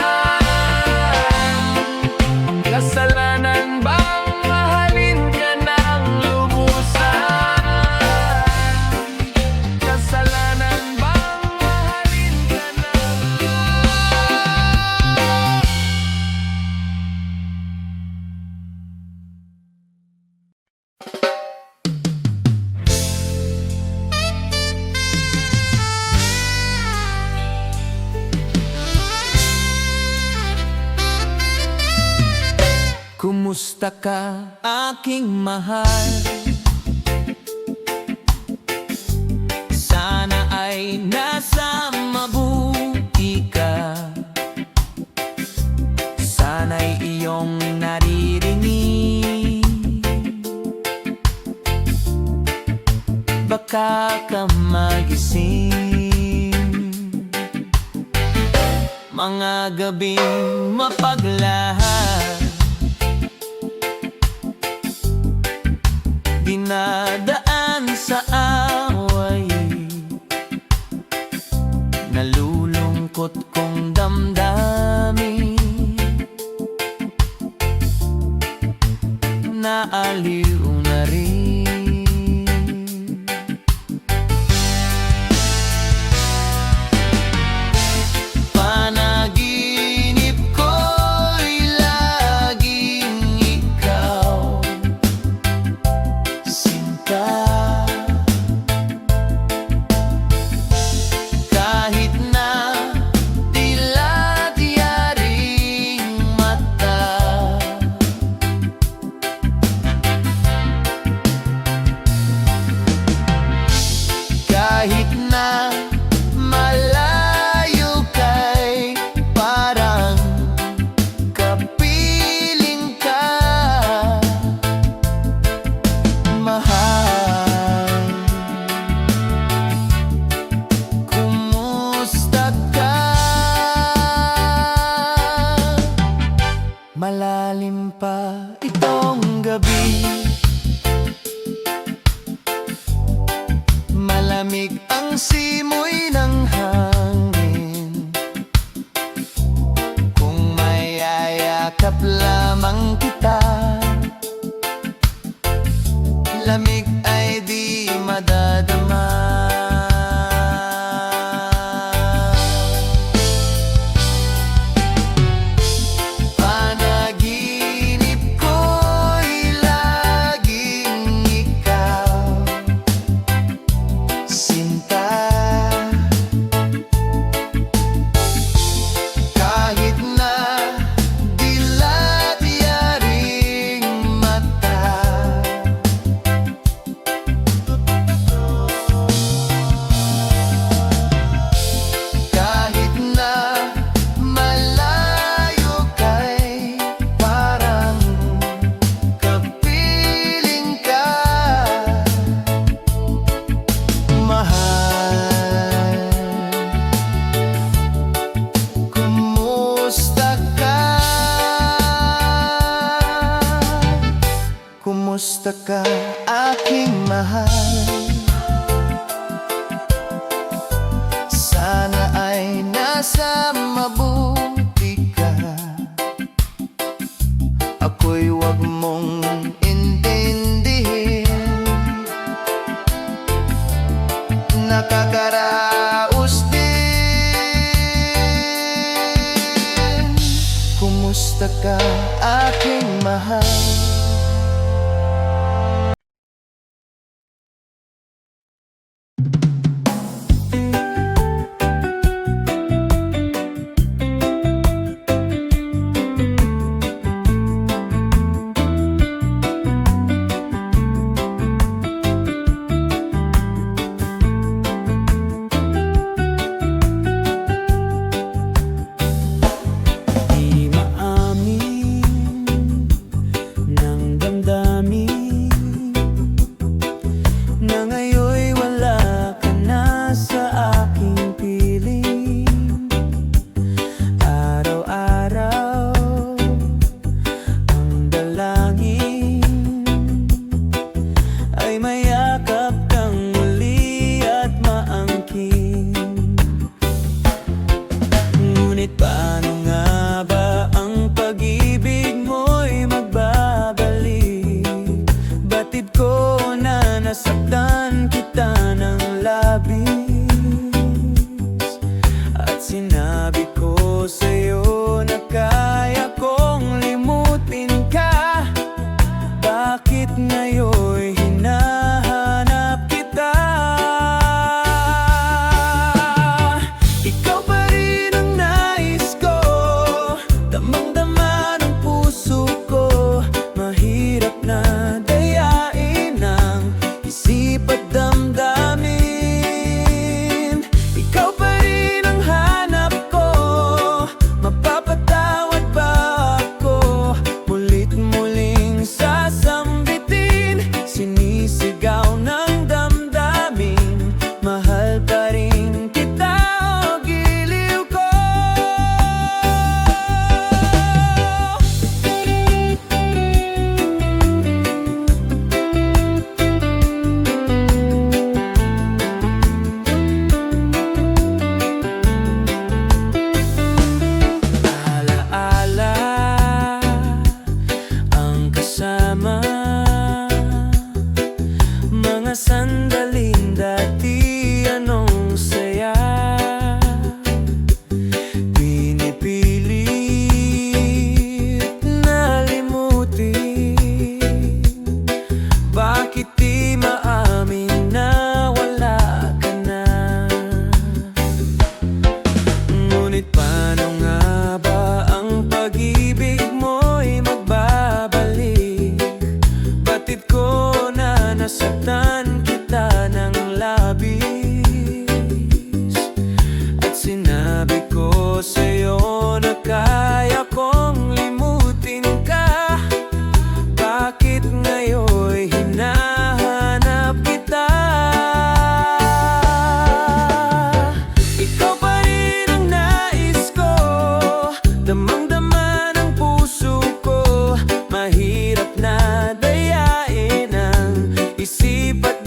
Kasalanan bang mahalin ka ng lubusan? Kasalanan bang mahalin ka Kumusta ka, aking mahal? Sana ay nasa mabuti ka. Sana'y iyong naririnig. Baka ka magising mga gabing mapaglahat, dinadaan sa away, nalulungkot kong damdamin, naaliw na rin. Panaginip ko'y laging ikaw, sinta. Kahit na dilat yaring mata, kahit na malayo kay parang kapiling ka, mahal. Kumusta ka? Malalim pa itong gabi, malamig ang simoy ng hangin. Kung mayayakap lamang kita, lamig ay di madadama. Panaginip ko'y laging ikaw, sinta. Kumusta ka, aking mahal? Sana ay nasa mabuti ka. Ako'y wag mong intindihin. Nakakaraos din. Kumusta ka, aking mahal? Di maamin ng damdamin na ngayon'y wala ka na sa aking piling. Araw-araw ang dalangin ay mayakap kang muli at maangkin. Ngunit paano nga ba ang pag-ibig mo'y magbabalik? Batid ko na nasaktan kita ng labis, at sinabi ko sa'yo na kaya kong limutin ka. Bakit ngayon'y hinahanap kita? Ikaw pa rin ang nais ko, damang-dama ng puso ko. Mahirap na dayain ang isip at damdamin. Ikaw pa rin ang hanap ko, mapapatawad ba ako? Mulit-muling sasambitin, sinisigaw ng damdamin. Mahal pa rin kita, o giliw ko. Alaala ang kasama, mga sandaling dati anong saya. Pinipilit na limutin, bakit di maamin na wala ka na? Ngunit paano nga ba ang pag-ibig mo'y magbabalik? Batid ko na nasaktan kita ng labis, at sinabi ko sa'yo na kaya kong limutin ka. Bakit ngayon'y hinahanap kita? Ikaw pa rin ang nais ko, damang-dama ng puso ko. Mahirap na dayain ang isip at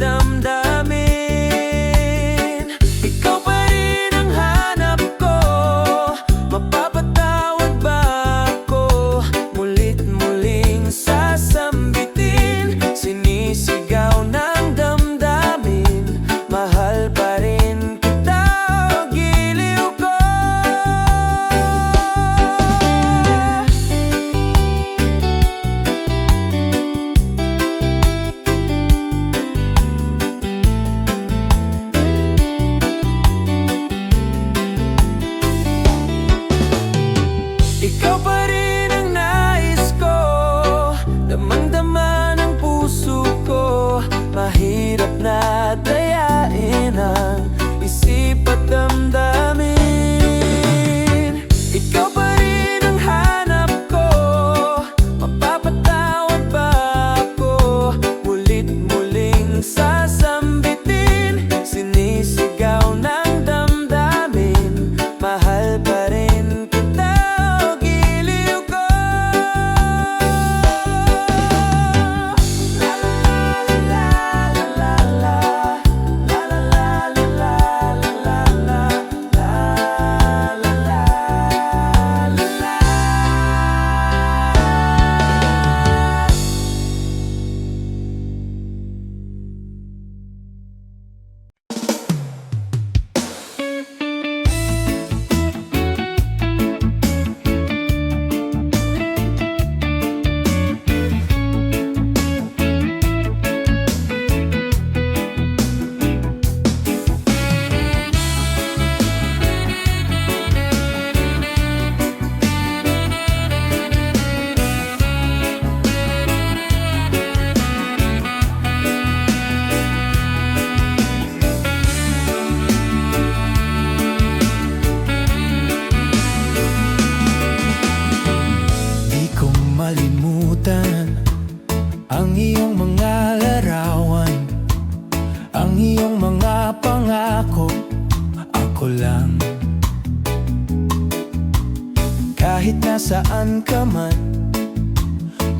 saan ka man,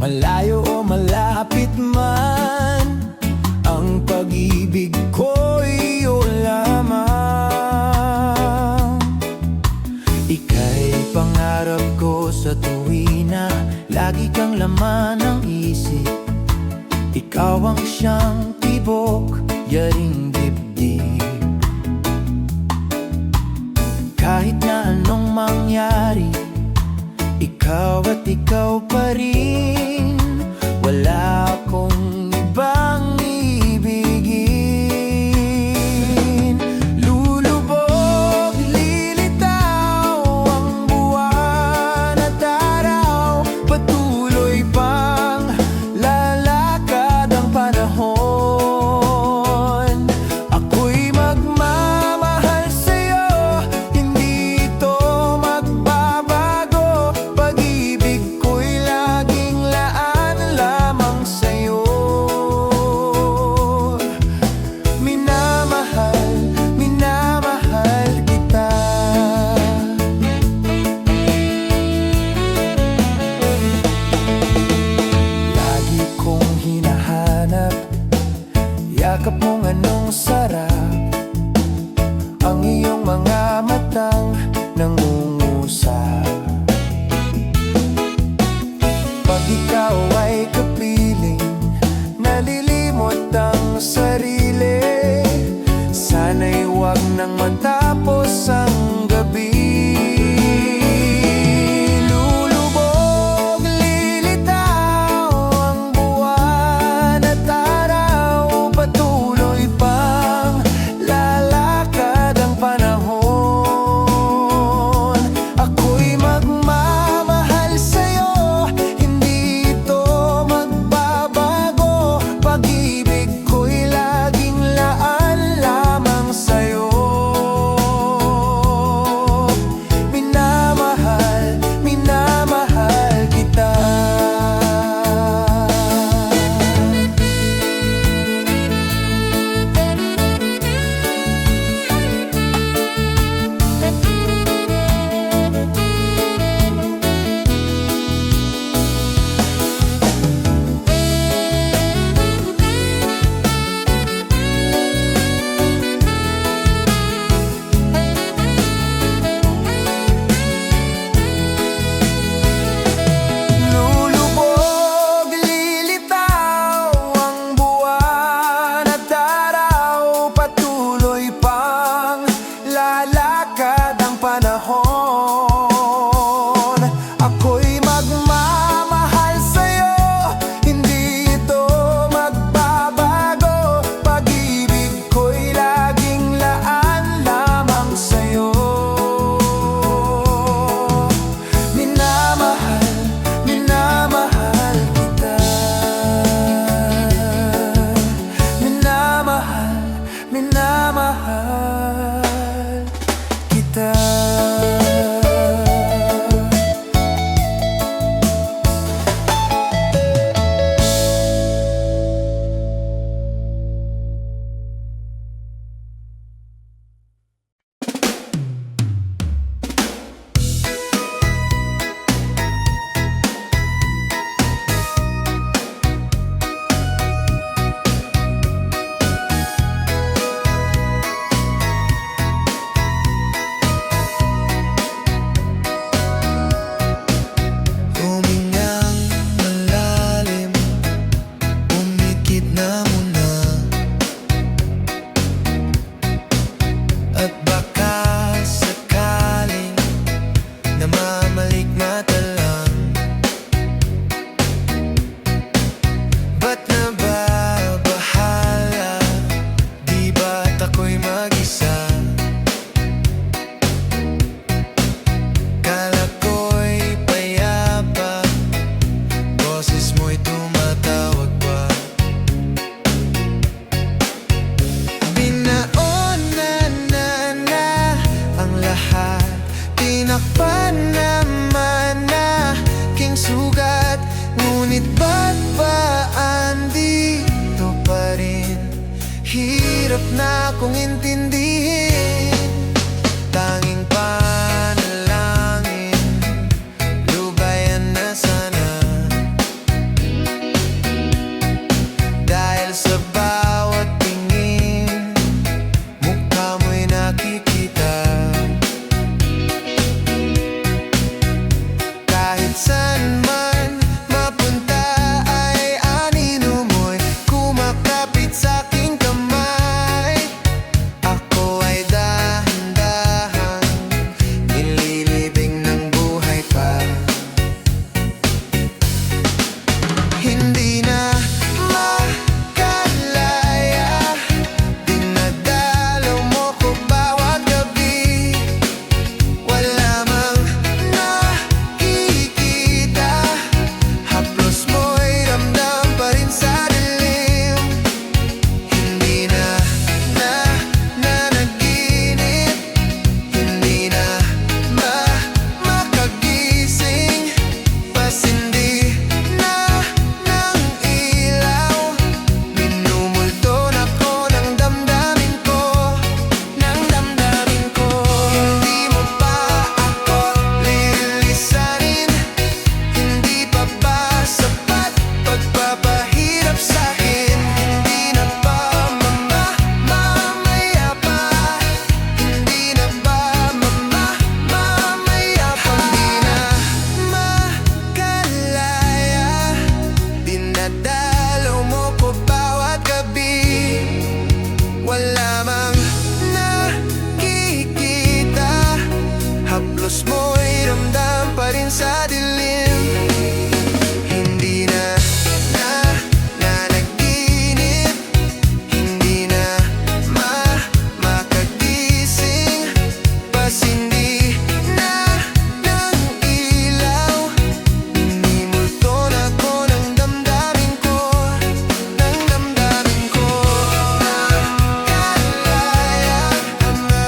malayo o malapit man, ang pag-ibig ko'y iyo lamang. Ika'y pangarap ko sa tuwina, lagi kang laman ng isip. Ikaw ang siyang tibok, yaring dibdib. Kahit na anong mangyari, ikaw at ikaw pa rin. Wala akong ibang ibigin. Lulubog, lilitaw ang buwan at araw, patuloy pang lalakad ang panahon. Ako'y magmamahal sa'yo, hindi ito magbabago. Pag-ibig ko'y laging laan lamang sa'yo. Minamahal, minamahal kita. Lagi kong hinahanap yakap mong anong sarap, ang iyong mga matang nangungusap. Pag ikaw ay kapiling, nalilimot ang sarili. Sana'y huwag nang matapos ang gabi. Lulubog, lilitaw ang buwan at araw, patuloy pang lalakad ang panahon. Ako'y magmamahal sa'yo, hindi ito magbabago. Pag-ibig ko'y laging laan lamang sa'yo. Minamahal, minamahal kita. Lulubog, lilitaw ang buwan at araw, patuloy pang lalakad ang panahon. Ako'y magmamahal sa'yo, hindi ito magbabago. Pag-ibig ko'y laging laan lamang sa'yo. Minamahal, minamahal kita. Minamahal, minamahal kita. Humingang malalim, umikit na muna, at baka sakaling namamalikmata lang. Ba't nababahala? Di ba't ako'y mag-isa? Kala ko'y payapa, boses mo'y tumatawag pa. Binaonan na ang lahat, tinakpan naman na king sugat. Ngunit ba't ba andito pa rin? Hirap na akong intindihin. Tanging panalangin, lubay saan man mapunta ay anino mo'y kumakapit sa'king kamay. Ako ay dahan-dahan nililibing ng buhay pa. Hindi na makalaya, dinadalaw mo ko bawat gabi. Wala mang nakikita, haplos mo'y ramdam pa rin sa dilim. Hindi na nanaginip, hindi na makagising, pasindi na ng ilaw. Minumulto na ko ng damdamin ko, ng damdamin ko. Hindi mo pa ako lilisanin, hindi pa ba sapat pagpapahirap sa'kin? Hindi na ba mamamaya pa? Hindi na ba mamamaya pa? Hindi na makalaya, dinadalaw mo ko bawat gabi. Wala mang nakikita, haplos mo'y ramdam pa rin sa dilim. Hindi na nanaginip, hindi na makagising, pasindi na ng ilaw. Minimulto na ko ng damdamin ko, ng damdamin ko. Nakalaya na.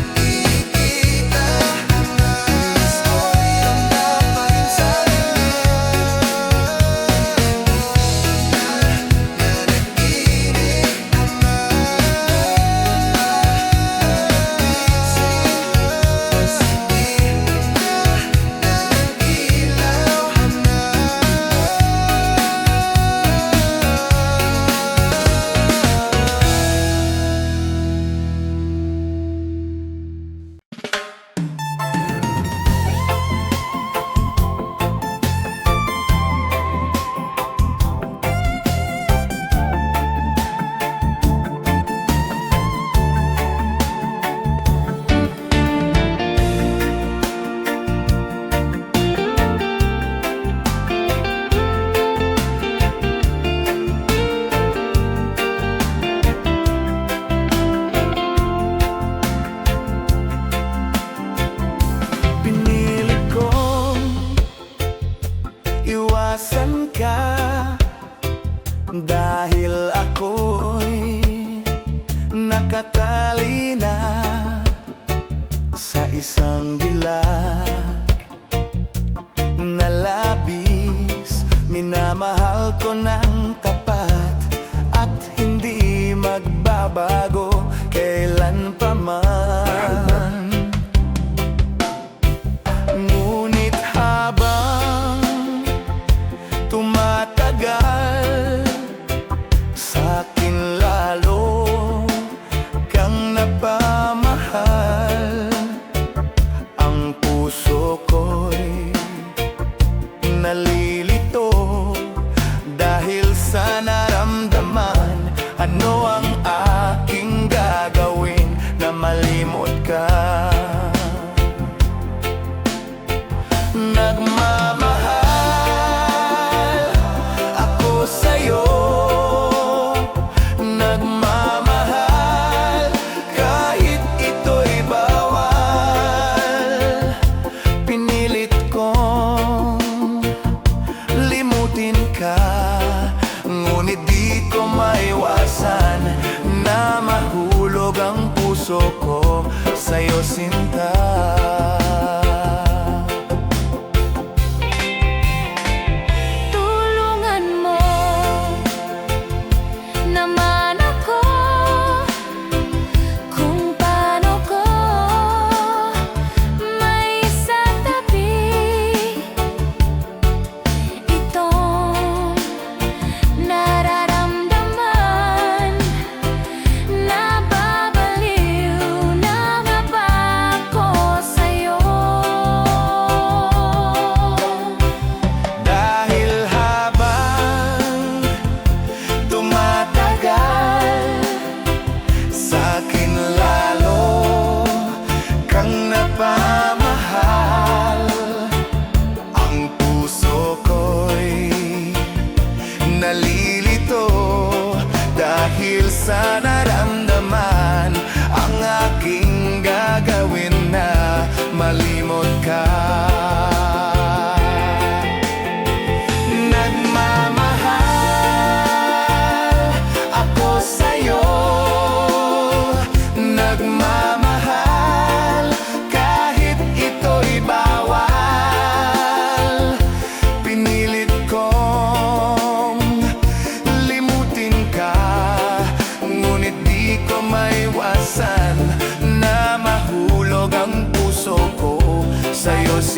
Nakikita, haplos mo'y ramdam pa rin sa Pinilit kong iwasan ka, dahil ako'y nakatali na sa isang dilag na labis. Minamahal ko ng tapat at hindi magbabago kailan pa man. Ngunit habang tumatagal, sa'kin lalo kang napamahal. Ang puso ko'y nalilito dahil sa naramdaman. Ano ang aking gagawin na malimot ka? Nagmamahal ako sa'yo, nagmamahal kahit ito'y bawal. Pinilit kong limutin ka, ngunit di ko maiwasan na mahulog ang puso ko sa'yo, sinta. Tulungan mo naman ako kung paano ko may sa tabi itong nararamdaman na babaliw.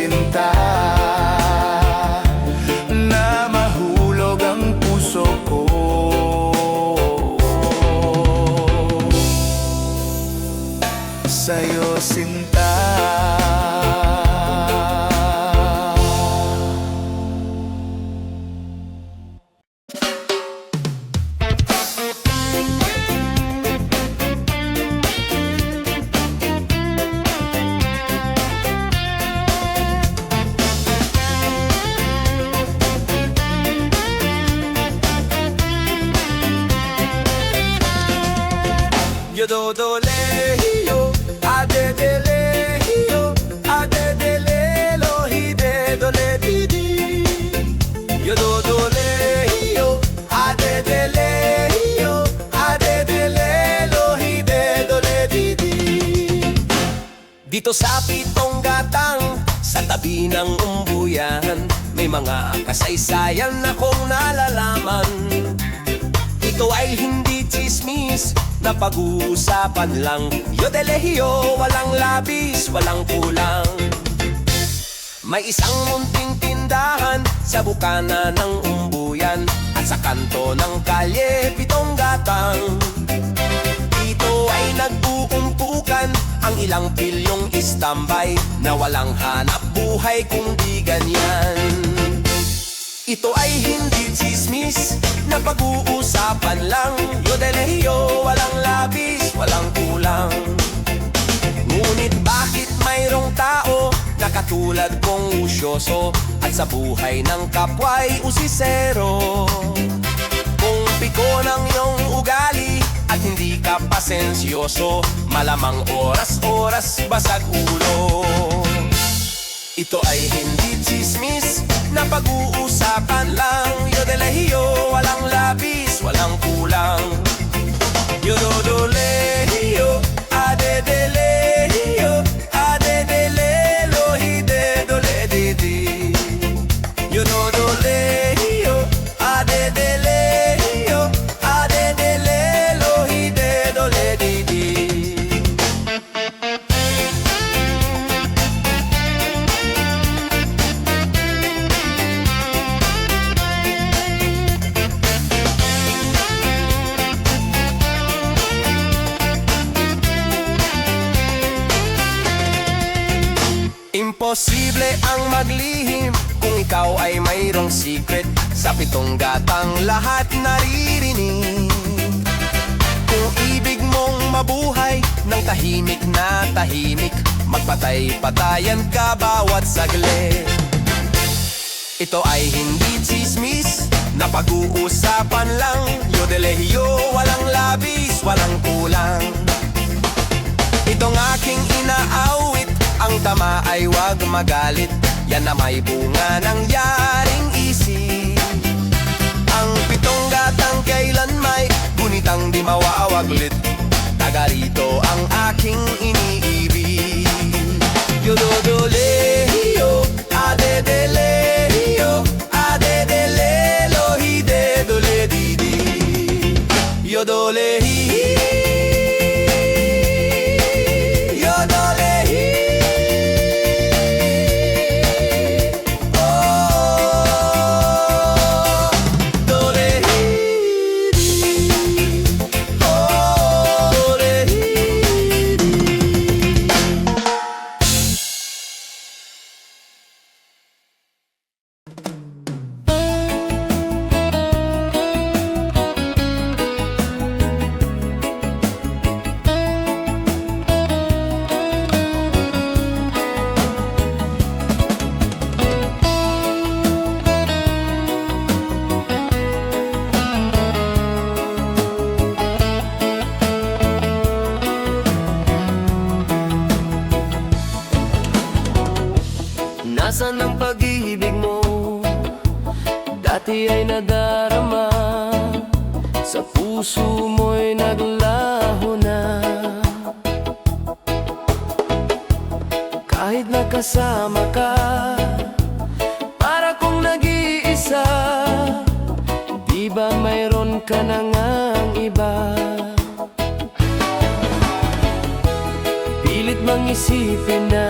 sinta, na mahulog ang puso ko. Sa'yo sinta. Yo do do le yo, a de le yo, a de le lo hi de do le di di. Yo do le yo, a de le yo, a de le lo hi de do le di di. Dito sa Pitong Gatang, sa tabi ng umbuyan, may mga kasaysayan akong nalalaman. Ito ay hindi chismis na pag-uusapan lang. Yo de lehiyo, walang labis, walang kulang. May isang munting tindahan sa bukana ng umbuyan, at sa kanto ng kalye Pitong Gatang. Dito ay nag-uumpukan ang ilang pilyong istambay, na walang hanap buhay kung di ganyan. Ito ay hindi chismis na pag-uusapan lang. Yo de lehiyo, walang labis, walang kulang. Ngunit bakit mayroong tao na katulad kong usyoso, at sa buhay ng kapwa'y usisero? Kung piko ng iyong ugali at hindi ka pasensyoso, malamang oras-oras basag ulo. Ito ay hindi chismis na pag-uusapan lang. Yo de lehiyo, walang labis, walang kulang. Yo do lehiyo, a de lehiyo, a de le lo hi de do le di di. Yo do lehiyo, a de lehiyo, a de le lo hi de do le di di. Imposible ang maglihim kung ikaw ay mayroong secret. Sa Pitong Gatang lahat naririnig. Kung ibig mong mabuhay ng tahimik na tahimik, magpatay-patayan ka bawat saglit. Ito ay hindi chismis na pag-uusapan lang. Yo de lehiyo, walang labis, walang kulang. Itong aking inaawit, ang tama ay wag magalit, yan na may bunga ng yaring isip. Ang Pitong Gatang kailan may gunitang di mawawaglit, taga rito ang aking iniibig. Yo do lehiyo, a de lehiyo, a de le lo hi de do le di di. Yo do lehiyo, Nasaan ang pag-ibig mo? Dati ay nadarama, sa puso mo'y naglaho na. Kahit nakasama ka, para kong nag-iisa. Di ba mayroon ka na ngang iba? Pilit mang isipin na